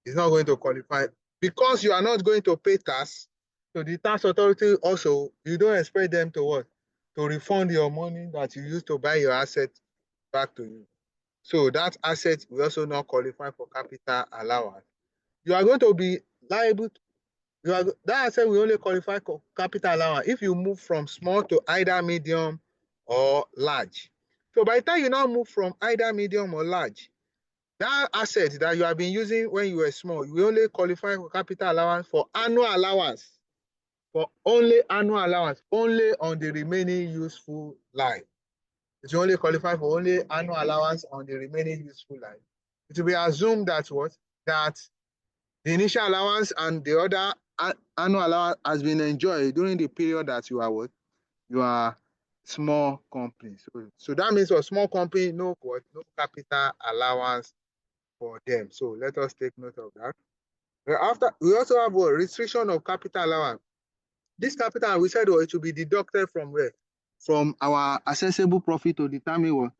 [SPEAKER 1] It's not going to qualify because you are not going to pay tax. So the tax authority also, you don't expect them to what? To refund your money that you used to buy your asset back to you. So that asset will also not qualify for capital allowance. You are going to be liable. That asset will only qualify for capital allowance if you move from small to either medium or large. So by the time you now move from either medium or large, that asset that you have been using when you were small, you will only qualify for capital allowance for annual allowance, for only annual allowance, only on the remaining useful life. It will only qualify for only annual allowance on the remaining useful life. It will be assumed that what? That the initial allowance and the other annual allowance has been enjoyed during the period that you are what? You are small company. So that means for small company, no what? No capital allowance for them. So let us take note of that. After we also have a restriction of capital allowance. This capital, we said, it will be deducted from where? From our accessible profit to determine what?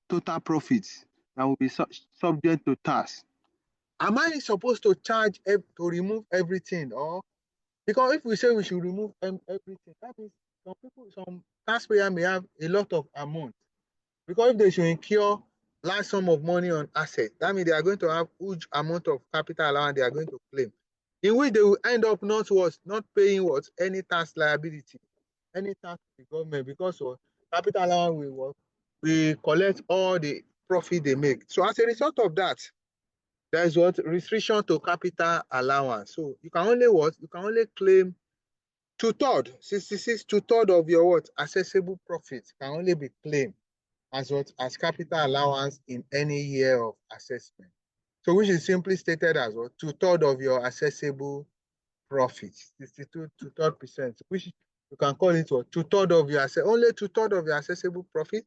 [SPEAKER 1] Total profits that will be subject to tax. Am I supposed to charge to remove everything, or because if we say we should remove everything, that means some taxpayer may have a lot of amount. Because if they should incur large sum of money on assets, that means they are going to have huge amount of capital allowance they are going to claim, in which they will end up not paying what? Any tax liability, any tax to the government, because what? Capital allowance will collect all the profit they make. So as a result of that, there is what? Restriction to capital allowance. So you can only what? You can only claim 2/3, 66 2/3 of your what? Accessible profit can only be claimed as what? As capital allowance in any year of assessment. So which is simply stated as what? 2/3 of your accessible profit, 62 2/3%, which you can call it what? 2/3 of your only 2/3 of your accessible profit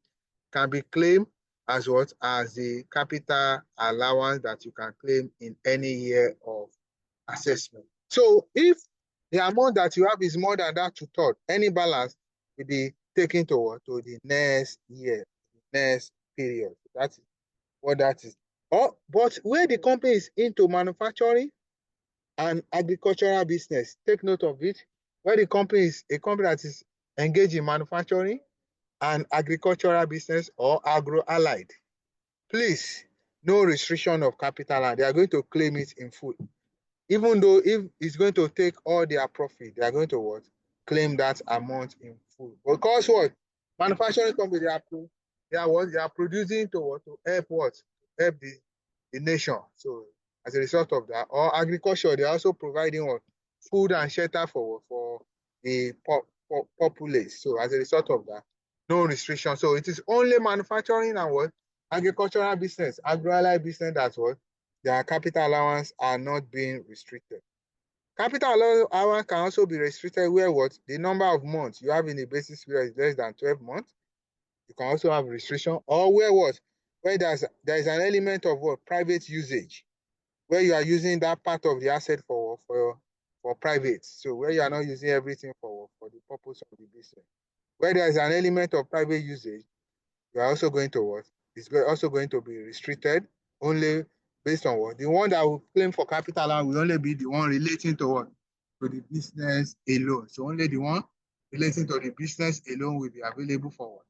[SPEAKER 1] can be claimed as what? As the capital allowance that you can claim in any year of assessment. So if the amount that you have is more than that 2/3, any balance will be taken to what? To the next year, next period. That's what that is. But where the company is into manufacturing and agricultural business, take note of it. Where the company is a company that is engaged in manufacturing and agricultural business or agro-allied, please, no restriction of capital, and they are going to claim it in full. Even though if it's going to take all their profit, they are going to what? Claim that amount in full. Because what? Manufacturing company, they are producing to what? To help what? Help the nation. So as a result of that, or agriculture, they are also providing what? Food and shelter for the populace. So as a result of that, no restriction. So it is only manufacturing and what? Agricultural business, agro-allied business, that's what? Their capital allowance are not being restricted. Capital allowance can also be restricted where what? The number of months you have in a basis period is less than 12 months. You can also have restriction, or where what? Where there is an element of what? Private usage, where you are using that part of the asset for private. So where you are not using everything for the purpose of the business. Where there is an element of private usage, you are also going to what? It's also going to be restricted only based on what? The one that will claim for capital allowance will only be the one relating to what? To the business alone. So only the one relating to the business alone will be available for what?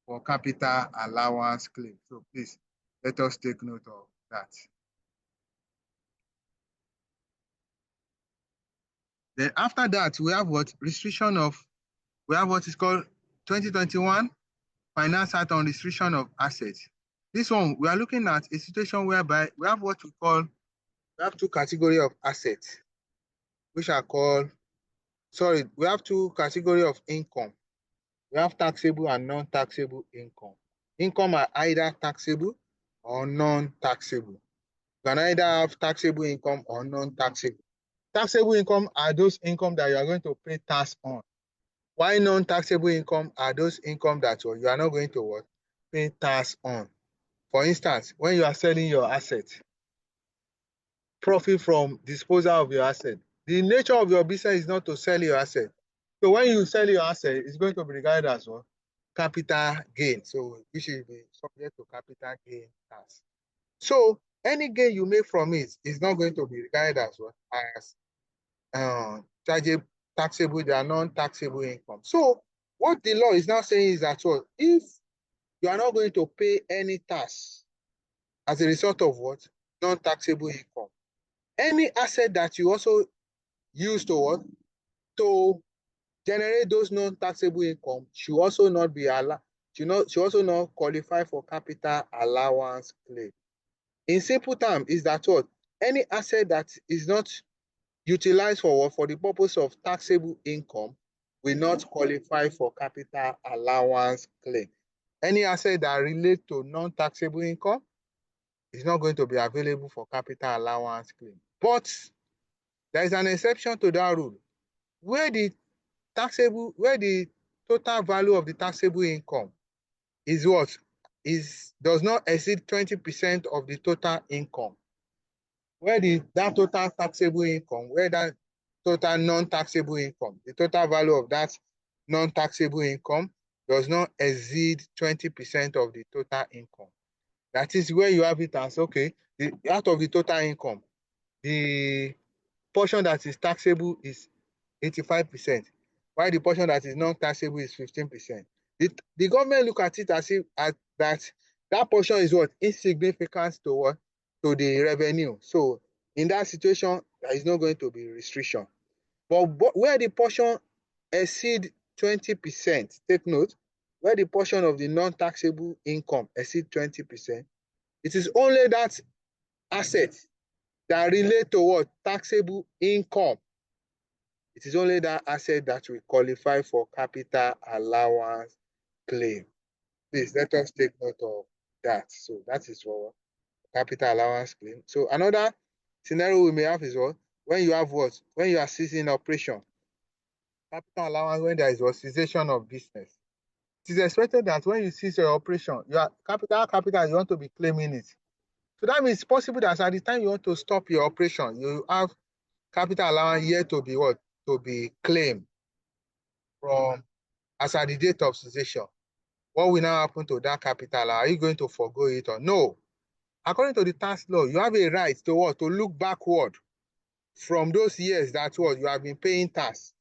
[SPEAKER 1] For capital allowance claim. So please, let us take note of that. Then after that, we have what? We have what is called 2021 Finance Act on Restriction of Assets. This one, we are looking at a situation whereby we have what we call, we have two categories of assets, which are called sorry, we have two categories of income. We have taxable and non-taxable income. Income are either taxable or non-taxable. You can either have taxable income or non-taxable. Taxable income are those income that you are going to pay tax on. While non-taxable income are those income that you are not going to what? Pay tax on. For instance, when you are selling your asset, profit from disposal of your asset. The nature of your business is not to sell your asset. So when you sell your asset, it's going to be regarded as what? Capital gain. So you should be subject to capital gain tax. So any gain you make from it is not going to be regarded as what? As chargeable, taxable, they are non-taxable income. So what the law is now saying is that what? If you are not going to pay any tax as a result of what? Non-taxable income. Any asset that you also use to what? To generate those non-taxable income should also not be allowed, should also not qualify for capital allowance claim. In simple terms, is that what? Any asset that is not utilized for what? For the purpose of taxable income will not qualify for capital allowance claim. Any asset that relates to non-taxable income is not going to be available for capital allowance claim. But there is an exception to that rule. Where the total value of the taxable income is what? Does not exceed 20% of the total income. Where that total taxable income, where that total non-taxable income, the total value of that non-taxable income does not exceed 20% of the total income. That is where you have it as, okay, out of the total income, the portion that is taxable is 85%, while the portion that is non-taxable is 15%. The government look at it as if that portion is what? Insignificant to what? To the revenue. So in that situation, there is not going to be restriction. But where the portion exceed 20%, take note, where the portion of the non-taxable income exceed 20%, it is only that asset that relate to what? Taxable income. It is only that asset that will qualify for capital allowance claim. Please let us take note of that. So that is for capital allowance claim. So another scenario we may have is what? When you have what? When you are ceasing operation. Capital allowance when there is a cessation of business. It is expected that when you cease your operation, your capital, you want to be claiming it. So that means it's possible that at the time you want to stop your operation, you have capital allowance here to be what? To be claimed from as at the date of cessation. What will now happen to that capital? Are you going to forgo it or no? According to the tax law, you have a right to what? To look backward from those years that what you have been paying tax.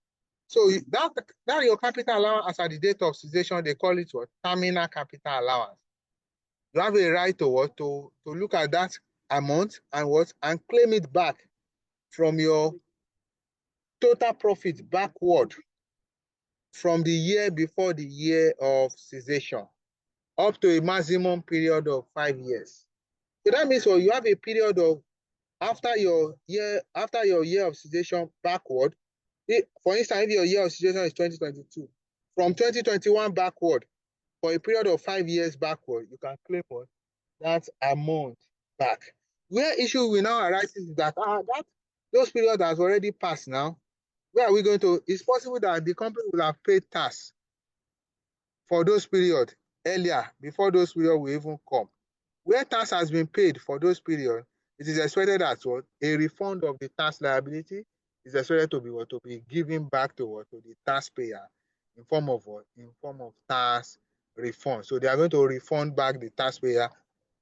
[SPEAKER 1] So that your capital allowance as at the date of cessation, they call it what? Terminal capital allowance. You have a right to what? To look at that amount and what? And claim it back from your total profit backward from the year before the year of cessation up to a maximum period of 5 years. So that means you have a period of after your year of cessation backward. For instance, if your year of cessation is 2022, from 2021 backward, for a period of 5 years backward, you can claim for that amount back. Where issue will now arise is that those periods has already passed now. Where are we going to? It's possible that the company will have paid tax for those periods earlier, before those periods will even come. Where tax has been paid for those periods, it is expected that what? A refund of the tax liability is expected to be what? To be given back to what? To the taxpayer in form of what? In form of tax refund. So they are going to refund back the taxpayer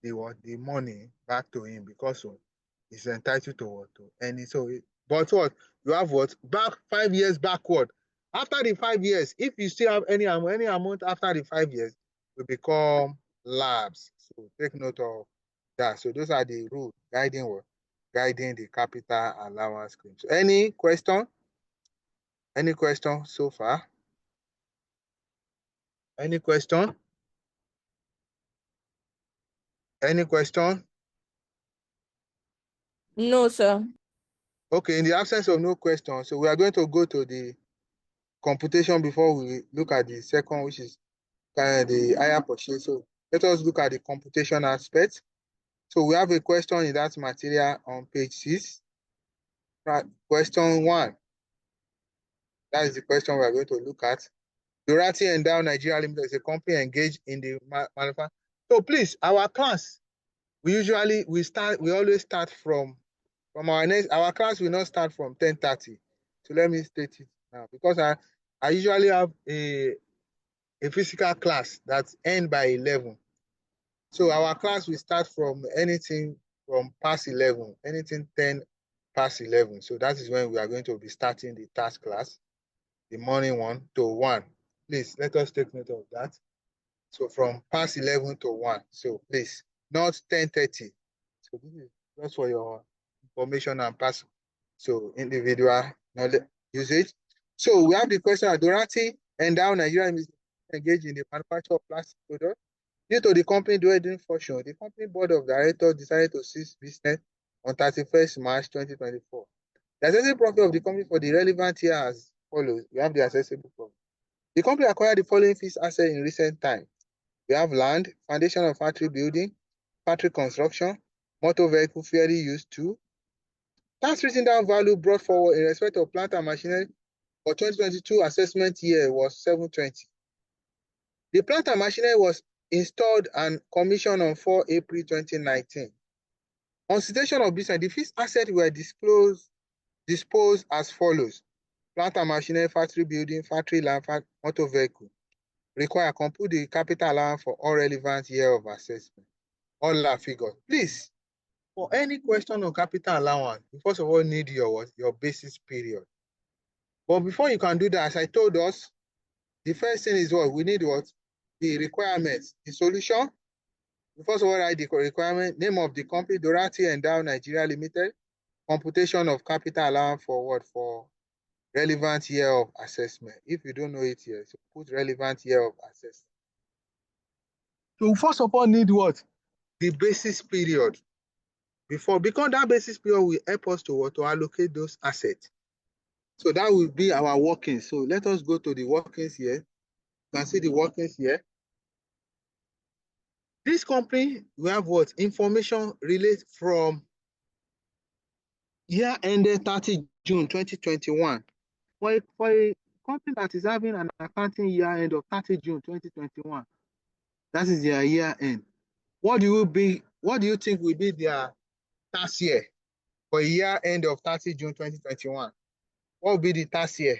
[SPEAKER 1] the money back to him because he's entitled to what? To any. So but what? You have what? Back 5 years backward. After the 5 years, if you still have any amount after the 5 years, will become lapse. So take note of that. So those are the rules guiding what? Guiding the capital allowance claim. So any question? Any question so far? Any question? Any question?
[SPEAKER 3] No, sir.
[SPEAKER 1] Okay, in the absence of no question, so we are going to go to the computation before we look at the second, which is the higher purchase. So let us look at the computation aspect. So we have a question in that material on page 6. Question 1. That is the question we are going to look at. Durati Endow Nigeria Limited is a company engaged in the manufacture. So please, our class, we always start from our class will not start from 10:30. So let me state it now, because I usually have a physical class that ends by 11. So our class will start from anything from past 11, anything 10 past 11. So that is when we are going to be starting the task class, the morning one to 1. Please, let us take note of that. So from past 11 to 1. So please, not 10:30. So this is just for your information and pass. So individual knowledge usage. So we have the question: Durati Endow Nigeria is engaged in the manufacture of plastic products. Due to the company dwindling fortune, the company board of directors decided to cease business on 31st March 2024. The accessible profit of the company for the relevant year as follows. We have the accessible profit. The company acquired the following fixed assets in recent time. We have land, foundation of factory building, factory construction, motor vehicle fairly used to. Tax written down value brought forward in respect of plant and machinery for 2022 assessment year was 720. The plant and machinery was installed and commissioned on 4 April 2019. On citation of business, the fixed assets were disposed as follows: plant and machinery, factory building, factory land, motor vehicle. Require compute the capital allowance for all relevant year of assessment. All our figures. Please, for any question on capital allowance, you first of all need your basis period. But before you can do that, as I told us, the first thing is what? We need what? The requirements. The solution. First of all, write the requirement, name of the company, Durati Endow Nigeria Limited, computation of capital allowance for what? For relevant year of assessment. If you don't know it here, so put relevant year of assessment. So first of all, need what? The basis period. Because that basis period will help us to allocate those assets. So that will be our workings. So let us go to the workings here. You can see the workings here. This company, we have what? Information related from year ended 30 June 2021. For a company that is having an accounting year end of 30 June 2021, that is their year end. What do you think will be their tax year for a year end of 30 June 2021? What will be the tax year?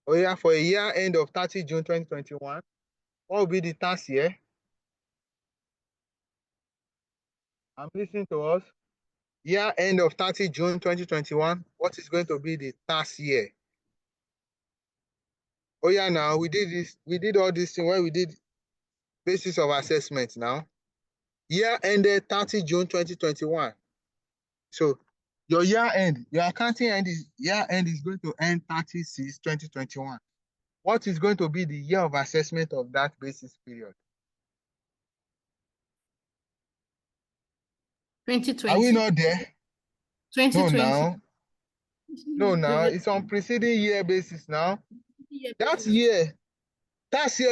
[SPEAKER 1] Oh yeah, for a year end of 30 June 2021, what will be the tax year? I'm listening to us. Year end of 30 June 2021, what is going to be the tax year? Oh yeah, now we did all this thing when we did basis of assessment now. Year ended 30 June 2021. So your accounting year end is going to end 30/6 2021. What is going to be the year of assessment of that basis period?
[SPEAKER 3] 2020.
[SPEAKER 1] Are we not there?
[SPEAKER 3] 2020.
[SPEAKER 1] No, now it's on preceding year basis now. That year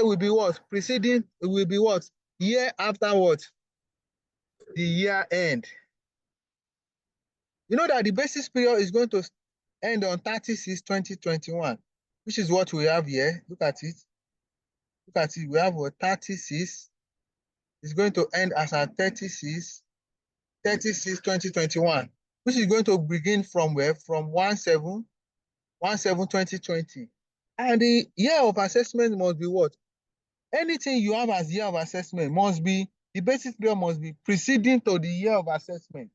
[SPEAKER 1] will be what? Preceding will be what? Year after what? The year end. You know that the basis period is going to end on 30/6 2021, which is what we have here. Look at it. We have what? 36 is going to end as at 36 2021, which is going to begin from where? From 1/7/2020. And the year of assessment must be what? Anything you have as year of assessment must be, the basis period must be preceding to the year of assessment.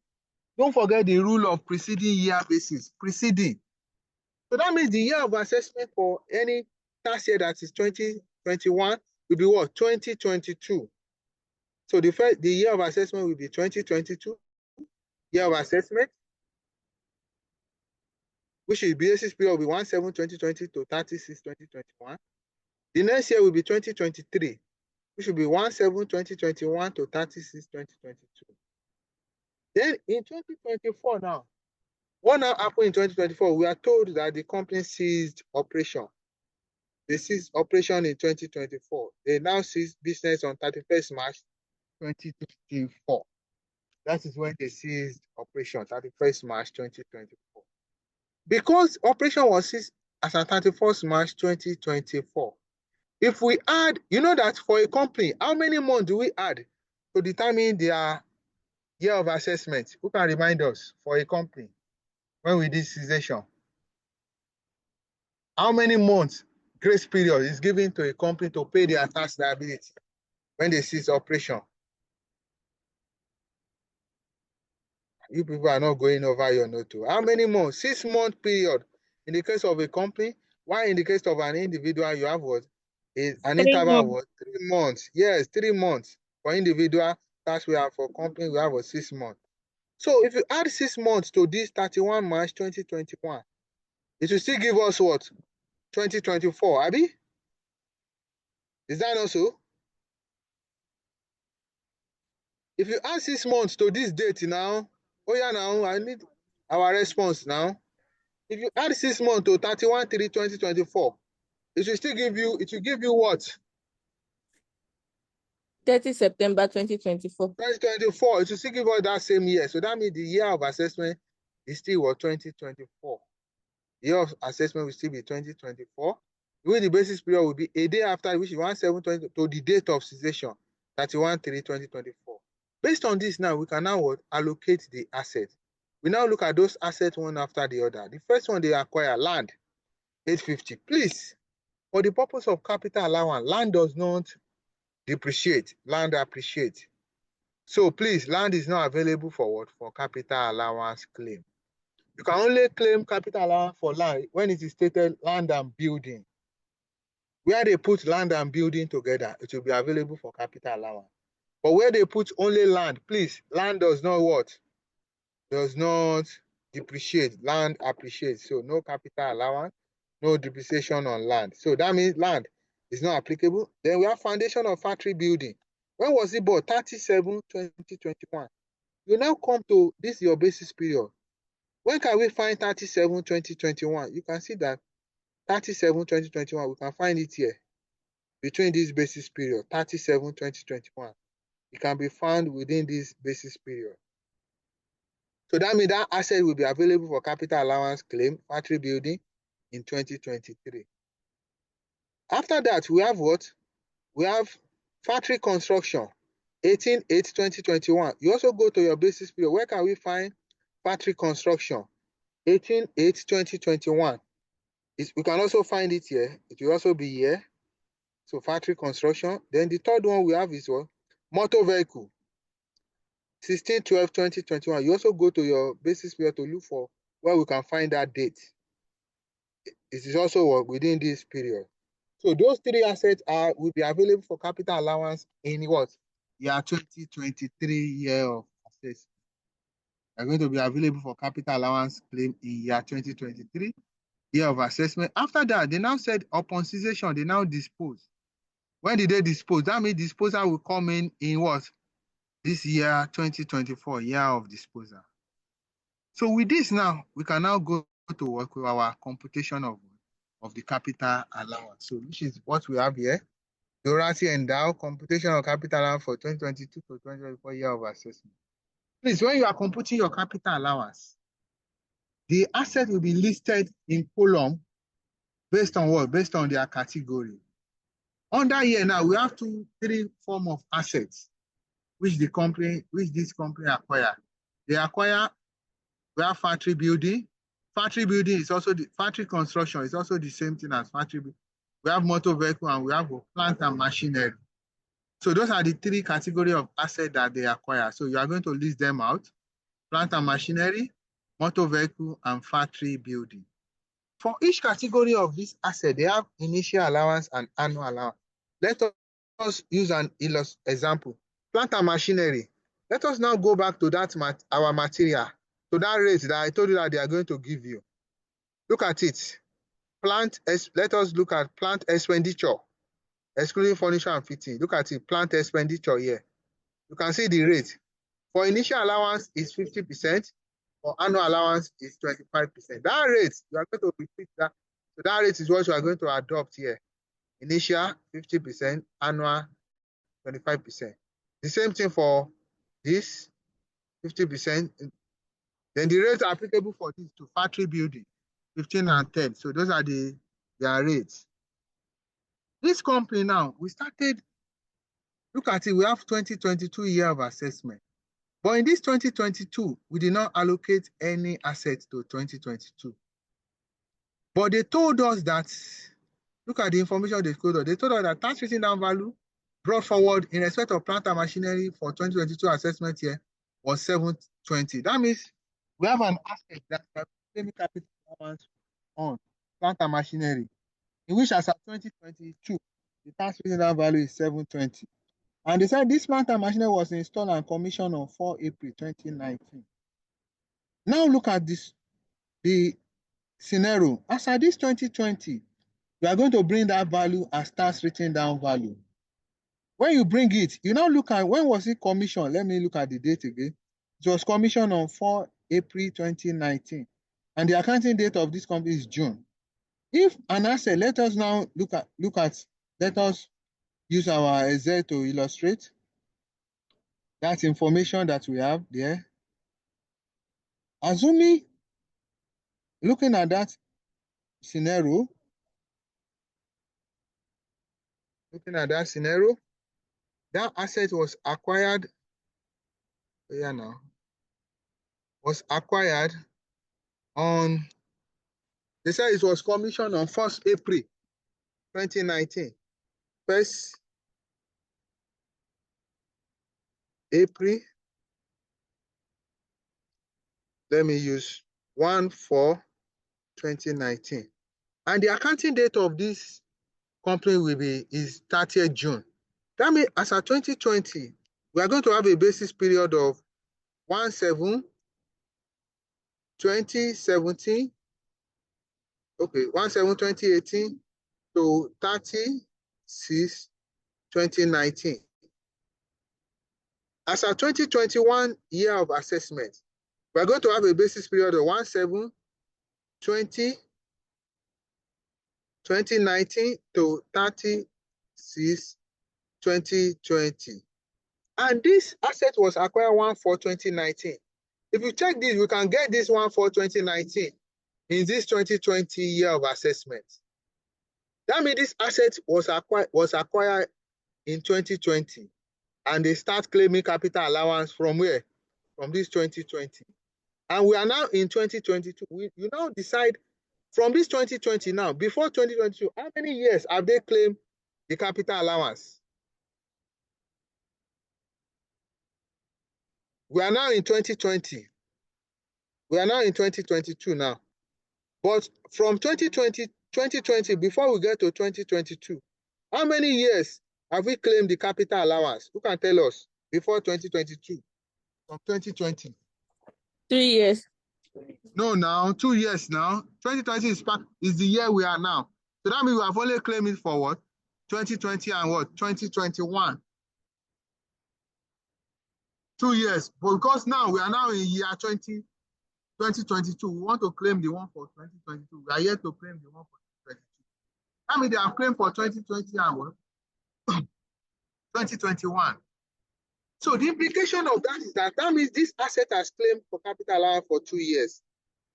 [SPEAKER 1] Don't forget the rule of preceding year basis. Preceding. So that means the year of assessment for any tax year that is 2021 will be what? 2022. So the year of assessment will be 2022 year of assessment, which is basis period will be 1/7/2020 to 30/6/2021. The next year will be 2023, which will be 1/7/2021 to 30/6/2022. Then in 2024 now, What now happened in 2024? We are told that the company ceased operation. They ceased operation in 2024. They now ceased business on 31st March 2024. That is when they ceased operation, 31st March 2024. Because operation was ceased as at 31st March 2024, if we add, you know that for a company, how many months do we add to determine their year of assessment? Who can remind us for a company when we did cessation? How many months grace period is given to a company to pay their tax liability when they cease operation? You people are not going over your note. How many months? 6-month period in the case of a company. Why in the case of an individual, you have what? An interval of what? 3 months. Yes, 3 months. For individual, tax we have. For company, we have a 6 months. So if you add 6 months to this 31 March 2021, it will still give us what? 2024, Abi? Is that not so? If you add 6 months to this date now, oh yeah, now I need our response now. If you add 6 months to 31/3/2024, it will still give you, it will give you what?
[SPEAKER 3] 30 September 2024.
[SPEAKER 1] 2024, it will still give us that same year. So that means the year of assessment is still what? 2024. The year of assessment will still be 2024. With the basis period will be a day after, which is 1/7/20 to the date of cessation, 31/3/2024. Based on this now, we can now what? Allocate the asset. We now look at those assets one after the other. The first one they acquire, land, 850. Please, for the purpose of capital allowance, land does not depreciate, land appreciates. So please, land is not available for what? For capital allowance claim. You can only claim capital allowance for land when it is stated land and building. Where they put land and building together, it will be available for capital allowance. But where they put only land, please, land does not what? Does not depreciate, land appreciates. So no capital allowance, no depreciation on land. So that means land is not applicable. Then we have foundation of factory building. When was it bought? 37/2021. You now come to this your basis period. When can we find 37/2021? You can see that 37/2021, we can find it here between this basis period, 37/2021. It can be found within this basis period. So that means that asset will be available for capital allowance claim, factory building in 2023. After that, we have what? We have factory construction, 18/8/2021. You also go to your basis period. Where can we find factory construction? 18/8/2021. We can also find it here. It will also be here. So factory construction. Then the third one we have is what? Motor vehicle, 16/12/2021. You also go to your basis period to look for where we can find that date. It is also within this period. So those three assets will be available for capital allowance in what? Year 2023 year of assessment. They're going to be available for capital allowance claim in year 2023 year of assessment. After that, they now said upon cessation, they now dispose. When did they dispose? That means disposal will come in what? This year, 2024, year of disposal. So with this now, we can now go to work with our computation of the capital allowance. So which is what we have here. Dorati Endow, computation of capital allowance for 2022 to 2024 year of assessment. Please, when you are computing your capital allowance, the asset will be listed in column based on what? Based on their category. Under here now, we have 3 forms of assets which this company acquire. They acquire, we have factory building. Factory building is also the factory construction is also the same thing as factory building. We have motor vehicle and we have plant and machinery. So those are the 3 categories of assets that they acquire. So you are going to list them out: plant and machinery, motor vehicle, and factory building. For each category of this asset, they have initial allowance and annual allowance. Let us use an example. Plant and machinery. Let us now go back to that our material, to that rate that I told you that they are going to give you. Look at it. Let us look at plant expenditure, excluding furniture and fitting. Look at it, plant expenditure here. You can see the rate. For initial allowance is 50%. for annual allowance is 25%. That rate, you are going to repeat that. So that rate is what you are going to adopt here. Initial 50%, annual 25%. The same thing for this 50%. Then the rates applicable for this to factory building, 15 and 10. So those are their rates. This company now, we started, look at it, we have 2022 year of assessment. But in this 2022, we did not allocate any assets to 2022. But they told us that, look at the information they told us. They told us that tax written down value brought forward in respect of plant and machinery for 2022 assessment year was 720. That means we have an asset that claiming capital allowance on plant and machinery, in which as of 2022, the tax written down value is 720. And they said this plant and machinery was installed and commissioned on 4 April 2019. Now look at this, the scenario. As at this 2020, we are going to bring that value as tax written down value. When you bring it, you now look at when was it commissioned. Let me look at the date again. It was commissioned on 4 April 2019. And the accounting date of this company is June. If an asset, let us now look at, let us use our Excel to illustrate that information that we have there. Assuming, looking at that scenario, that asset was acquired, on, they said it was commissioned on 1st April 2019. 1st April, let me use 1/4/2019. And the accounting date of this company is 30th June. That means as of 2020, we are going to have a basis period of 1/7/2017, 1/7/2018 to 30/6/2019. As of 2021 year of assessment, we are going to have a basis period of 1/7/2019 to 30/6/2020. And this asset was acquired 1/4/2019. If you check this, we can get this 1/4/2019 in this 2020 year of assessment. That means this asset was acquired in 2020, and they start claiming capital allowance from where? From this 2020. And we are now in 2022. You now decide from this 2020 now, before 2022, how many years have they claimed the capital allowance? We are now in 2020. We are now in 2022 now. But from 2020, before we get to 2022, how many years have we claimed the capital allowance? Who can tell us before 2022? From 2020?
[SPEAKER 3] 3 years.
[SPEAKER 1] No, now 2 years now. 2020 is the year we are now. So that means we have only claimed it for what? 2020 and what? 2021. 2 years. But because now we are now in year 2022, we want to claim the one for 2022. We are yet to claim the one for 2022. That means they have claimed for 2020 and what? 2021. So the implication of that is that means this asset has claimed for capital allowance for 2 years.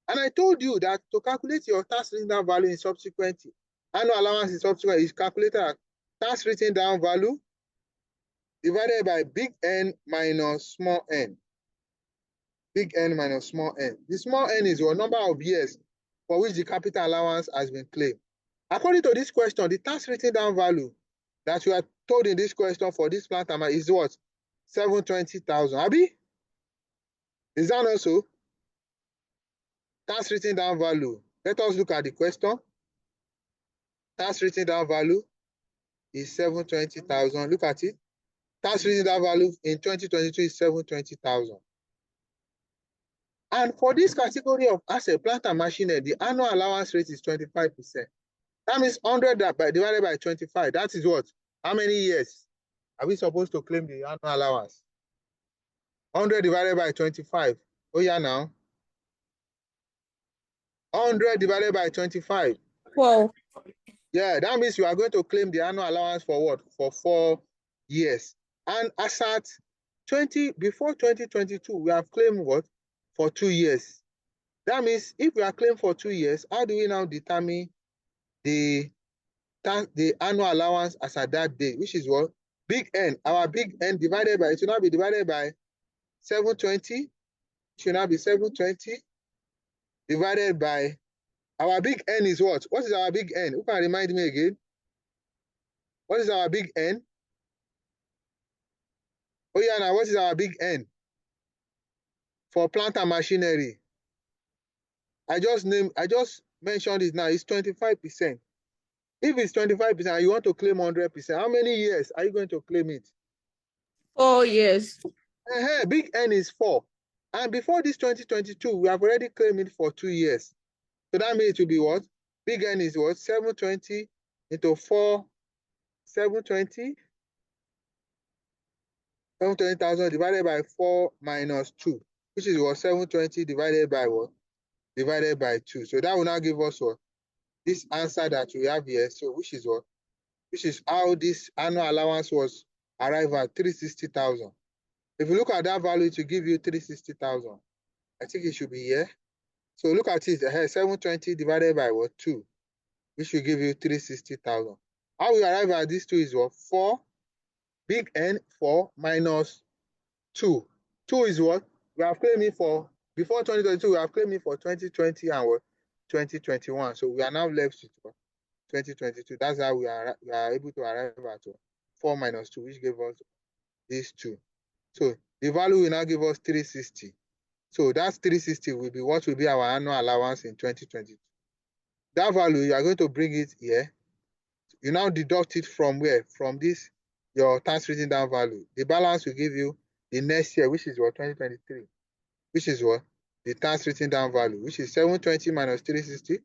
[SPEAKER 1] And I told you that to calculate your tax written down value in subsequent annual allowance in subsequent is calculated as tax written down value divided by big N minus small n. Big N minus small n. The small n is your number of years for which the capital allowance has been claimed. According to this question, the tax written down value that you are told in this question for this plant amount is what? 720,000. Abi? Is that also? Tax written down value. Let us look at the question. Tax written down value is 720,000. Look at it. Tax written down value in 2022 is 720,000. And for this category of asset, plant and machinery, the annual allowance rate is 25%. That means 100 divided by 25. That is what? How many years are we supposed to claim the annual allowance? 100 divided by 25. Oh yeah, now. 100 divided by 25.
[SPEAKER 3] 12.
[SPEAKER 1] Yeah, that means you are going to claim the annual allowance for what? For 4 years. And as at before 2022, we have claimed what? For 2 years. That means if we are claiming for 2 years, how do we now determine the annual allowance as at that day, which is what? Big N. Our big N divided by, it should now be divided by 720. It should now be 720 divided by, our big N is what? What is our big N? Who can remind me again? What is our big N? Oh yeah, now what is our big N? For plant and machinery. I just mentioned it now, it's 25%. If it's 25% and you want to claim 100%, how many years are you going to claim it?
[SPEAKER 3] 4 years.
[SPEAKER 1] Big N is 4. And before this 2022, we have already claimed it for 2 years. So that means it will be what? Big N is what? 720 into 4, 720. 720,000 divided by 4 minus 2, which is what? 720 divided by what? Divided by 2. So that will now give us what? This answer that we have here. So which is what? Which is how this annual allowance was arrived at 360,000. If you look at that value, to give you 360,000. I think it should be here. So look at it. 720 divided by what? 2, which will give you 360,000. How we arrive at this 2 is what? 4, big N, 4 minus 2. 2 is what? We have claimed it for, before 2022, we have claimed it for 2020 and what? 2021. So we are now left with what? 2022. That's how we are able to arrive at 4 minus 2, which gave us these 2. So the value will now give us 360. So that's 360 will be what will be our annual allowance in 2022. That value, you are going to bring it here. You now deduct it from where? From this, your tax written down value. The balance will give you the next year, which is what? 2023. Which is what? The tax written down value, which is 720 minus 360,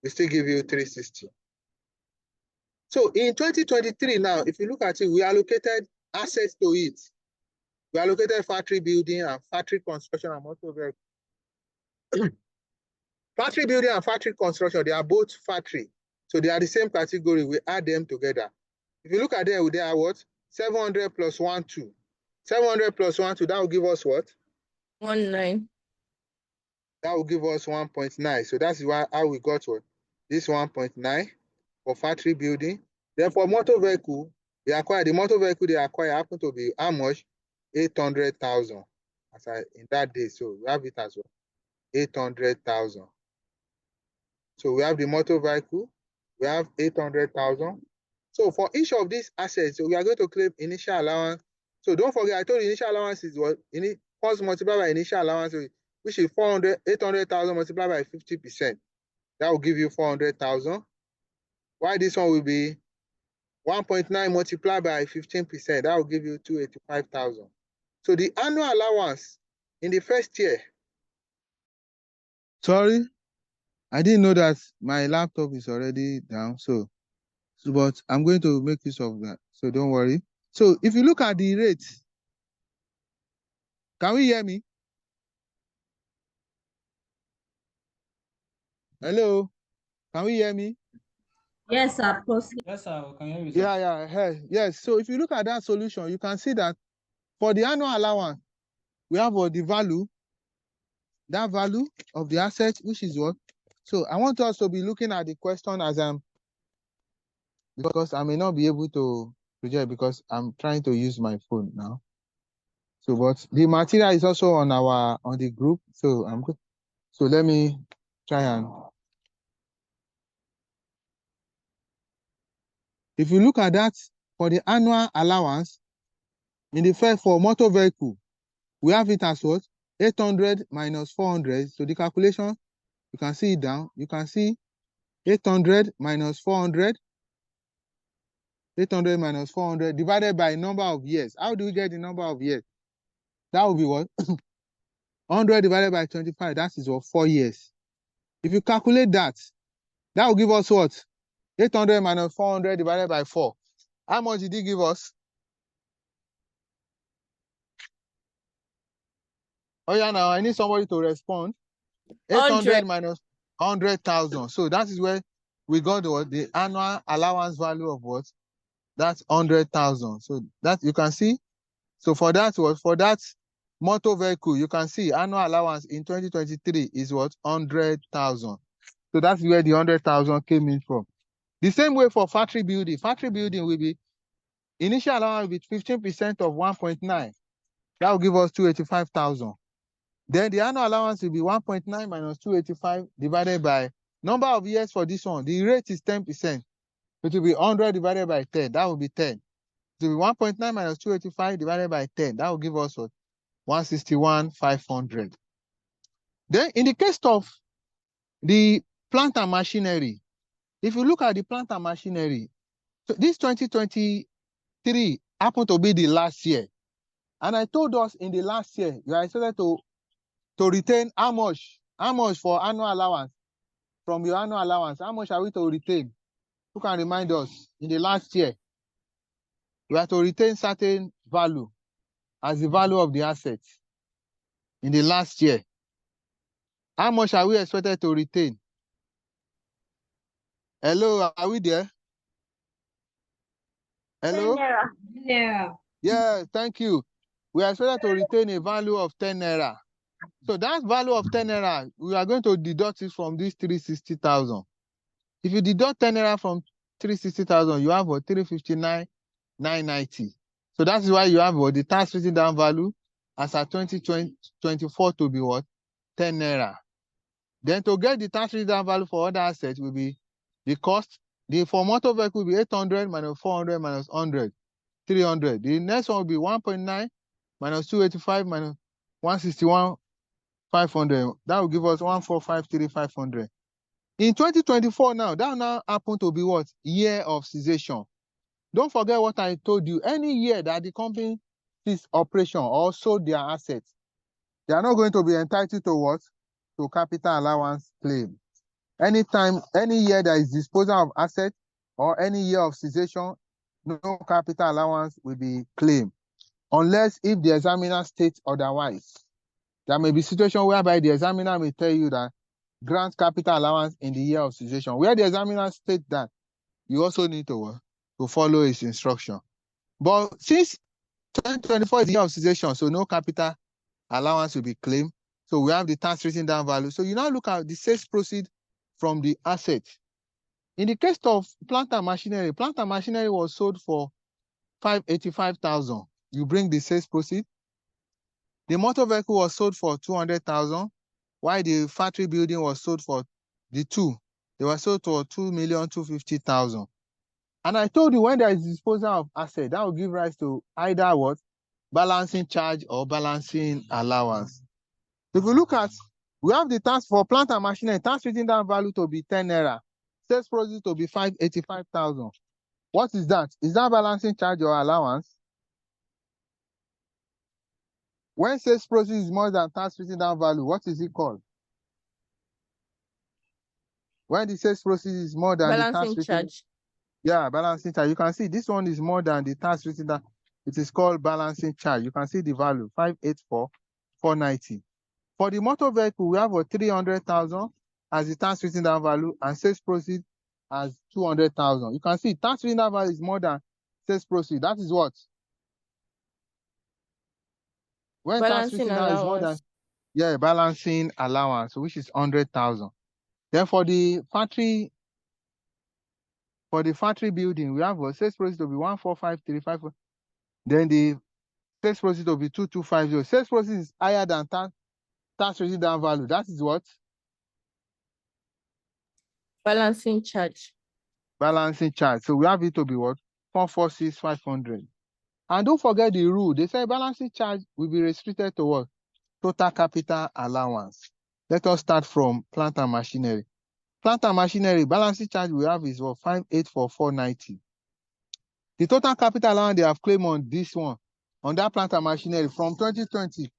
[SPEAKER 1] will still give you 360. So in 2023 now, if you look at it, we allocated assets to it. We allocated factory building and factory construction and motor vehicle. Factory building and factory construction, they are both factory. So they are the same category. We add them together. If you look at them, they are what? 700 plus 1, 2. 700 plus 1, 2, that will give us what?
[SPEAKER 3] 19.
[SPEAKER 1] That will give us 1.9. So that's why how we got what? This 1.9 for factory building. Then for motor vehicle, the motor vehicle they acquire happen to be how much? 800,000 in that day. So we have it as well. 800,000. So we have the motor vehicle, we have 800,000. So for each of these assets, so we are going to claim initial allowance. So don't forget, I told you initial allowance is what? First multiplied by initial allowance, which is 800,000 multiplied by 50%. That will give you 400,000. Why this one will be 1.9 multiplied by 15%, that will give you 285,000. So the annual allowance in the first year. Sorry, I didn't know that my laptop is already down. But I'm going to make use of that. So don't worry. So if you look at the rates, can we hear me? Hello, can we hear me?
[SPEAKER 2] Yes, sir. Proceed.
[SPEAKER 4] Yes, sir. We can hear you, sir.
[SPEAKER 1] Yes. So if you look at that solution, you can see that for the annual allowance, we have the value, that value of the asset, which is what? So I want us to be looking at the question as because I may not be able to project because I'm trying to use my phone now. So, but the material is also on the group. So I'm good. So let me try and. If you look at that for the annual allowance, in the first for motor vehicle, we have it as what? 800 minus 400. So the calculation, you can see it down. You can see 800 minus 400. 800 minus 400 divided by number of years. How do we get the number of years? That will be what? 100 divided by 25. That is what? 4 years. If you calculate that, that will give us what? 800 minus 400 divided by 4. How much did he give us? Oh yeah, now I need somebody to respond. 800 minus 100,000. So that is where we got what the annual allowance value of what? That's 100,000. So that you can see. So for that motor vehicle, you can see annual allowance in 2023 is what? 100,000. So that's where the 100,000 came in from. The same way for factory building. Factory building will be initial allowance with 15% of 1.9. That will give us 285,000. Then the annual allowance will be 1.9 minus 285 divided by number of years for this one. The rate is 10%. It will be 100 divided by 10. That will be 10. It will be 1.9 minus 285 divided by 10. That will give us what? 161,500. Then in the case of the plant and machinery, if you look at the plant and machinery, so this 2023 happened to be the last year. And I told us in the last year, you are expected to retain how much for annual allowance from your annual allowance. How much are we to retain? Who can remind us? In the last year, we have to retain certain value as the value of the assets. In the last year, how much are we expected to retain? Hello, are we there? Hello?
[SPEAKER 2] 10 naira.
[SPEAKER 1] Yeah, thank you. We are expected to retain a value of 10 naira. So that value of 10 naira, we are going to deduct it from this 360,000. If you deduct 10 naira from 360,000, you have what? 359,990. So that's why you have what? The tax written down value as at 2024 to be what? 10 naira. Then to get the tax written down value for other assets will be the cost. For motor vehicle will be 800 minus 400 minus 100, 300. The next one will be 1.9 minus 285 minus 161,500. That will give us 145,500. In 2024 now, that now happen to be what? Year of cessation. Don't forget what I told you. Any year that the company ceased operation or sold their assets, they are not going to be entitled to what? To capital allowance claim. Anytime, any year there is disposal of assets or any year of cessation, no capital allowance will be claimed. Unless if the examiner states otherwise. There may be situation whereby the examiner may tell you that grant capital allowance in the year of cessation. Where the examiner states that, you also need to follow his instruction. But since 2024 is the year of cessation, so no capital allowance will be claimed. So we have the tax written down value. So you now look at the sales proceed from the asset. In the case of plant and machinery was sold for 585,000. You bring the sales proceed. The motor vehicle was sold for 200,000, while the factory building was sold for the two. They were sold for 2,250,000. And I told you when there is disposal of asset, that will give rise to either what? Balancing charge or balancing allowance. If you look at, we have the tax for plant and machinery, tax written down value to be 10 naira, sales proceeds to be 585,000. What is that? Is that balancing charge or allowance? When sales proceeds is more than tax written down value, what is it called? When the sales proceeds is more than the tax
[SPEAKER 3] Balancing
[SPEAKER 1] written,
[SPEAKER 3] charge.
[SPEAKER 1] yeah, balancing charge. You can see this one is more than the tax written down. It is called balancing charge. You can see the value 584,490. For the motor vehicle, we have a 300,000 as the tax written down value and sales proceeds as 200,000. You can see tax written down value is more than sales proceeds. That is what? When tax
[SPEAKER 3] Balancing
[SPEAKER 1] written down is more than,
[SPEAKER 3] allowance.
[SPEAKER 1] yeah, balancing allowance, which is 100,000. Then for the factory building, we have a sales proceeds to be 145,354. Then the sales proceeds to be 2,250. Sales proceeds is higher than tax written down value. That is what?
[SPEAKER 3] Balancing charge.
[SPEAKER 1] Balancing charge. So we have it to be what? 446,500. And don't forget the rule. They say balancing charge will be restricted to what? Total capital allowance. Let us start from plant and machinery. Plant and machinery, balancing charge we have is what? 584,490. The total capital allowance they have claimed on this one, on that plant and machinery from 2020,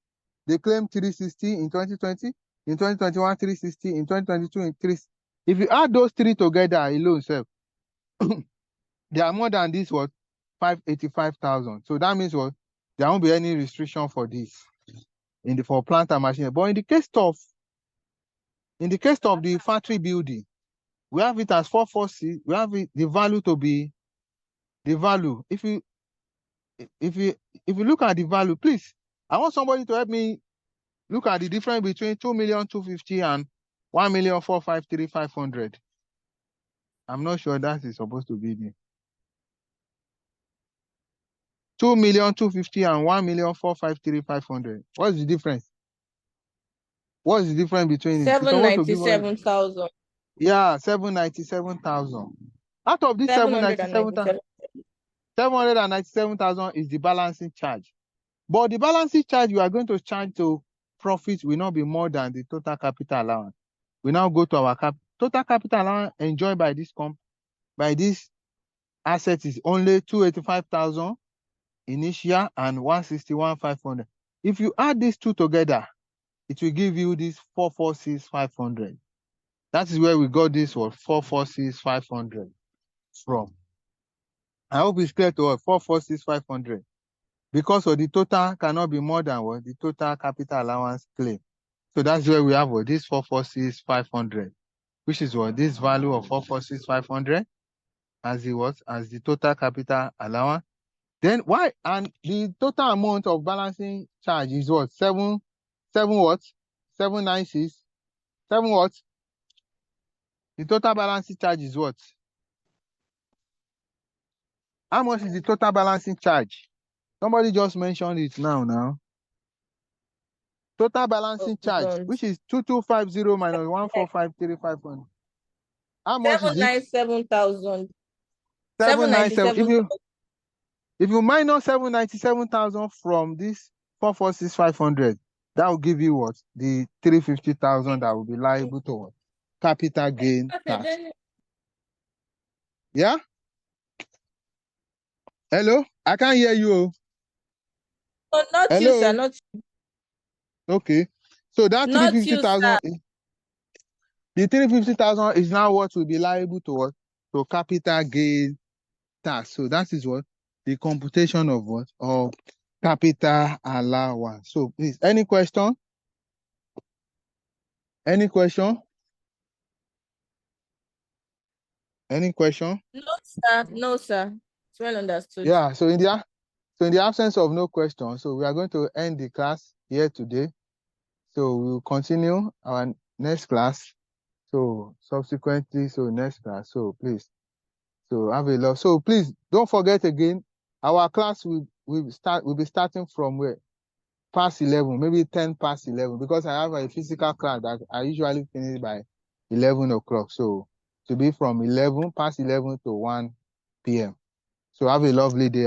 [SPEAKER 1] they claimed 360 in 2020, in 2021, 360, in 2022, in 360. If you add those three together alone, self, they are more than this, what? 585,000. So that means what? There won't be any restriction for this for plant and machinery. But in the case of In the case of the factory building, we have it as 446. We have it, the value to be the value. If you look at the value, please, I want somebody to help me look at the difference between 2,250,000 and 1,453,500. I'm not sure that is supposed to be the 2,250,000 and 1,453,500. What's the difference? What's the difference between it? It's supposed to give us
[SPEAKER 3] 797,000.
[SPEAKER 1] 797,000. Out of this
[SPEAKER 3] 797.
[SPEAKER 1] 797,000 is the balancing charge. But the balancing charge you are going to charge to profit will not be more than the total capital allowance. We now go to our total capital allowance enjoyed by this asset is only 285,000 initial and 161,500. If you add these two together, it will give you this 446,500. That is where we got this 446,500 from. I hope it's clear to us. 446,500. Because of the total cannot be more than what the total capital allowance claim. So that's where we have what this 446,500, which is what this value of 446,500 as the total capital allowance. Then why? And the total amount of balancing charge is what? 796. 7 what? The total balancing charge is what? How much is the total balancing charge? Somebody just mentioned it now. Total balancing charge, which is 2250 minus 145,351. How much is it?
[SPEAKER 3] 797,000.
[SPEAKER 1] 797. If you minus 797,000 from this 446,500, that will give you what? The 350,000 that will be liable to what? Capital gain tax. Yeah? Hello? I can't hear you.
[SPEAKER 3] No, not
[SPEAKER 1] Hello?
[SPEAKER 3] you, sir. Not you.
[SPEAKER 1] Okay. So that
[SPEAKER 3] Not you,
[SPEAKER 1] 350,000, the 350,000 is now what will be liable to what? To capital gain tax. So that is what? The computation of what? Of capital allowance. So please, any question? Any question? Any question?
[SPEAKER 3] No, sir. No, sir. It's well understood.
[SPEAKER 1] Yeah. So in the absence of no question, so we are going to end the class here today. So we will continue our next class. So subsequently, so next class. So please, so have a love. So please don't forget again, our class will be starting from where? Past 11, maybe 10 past 11, because I have a physical class that I usually finish by 11 o'clock. So to be from 11 past 11 to 1 p.m. So have a lovely day.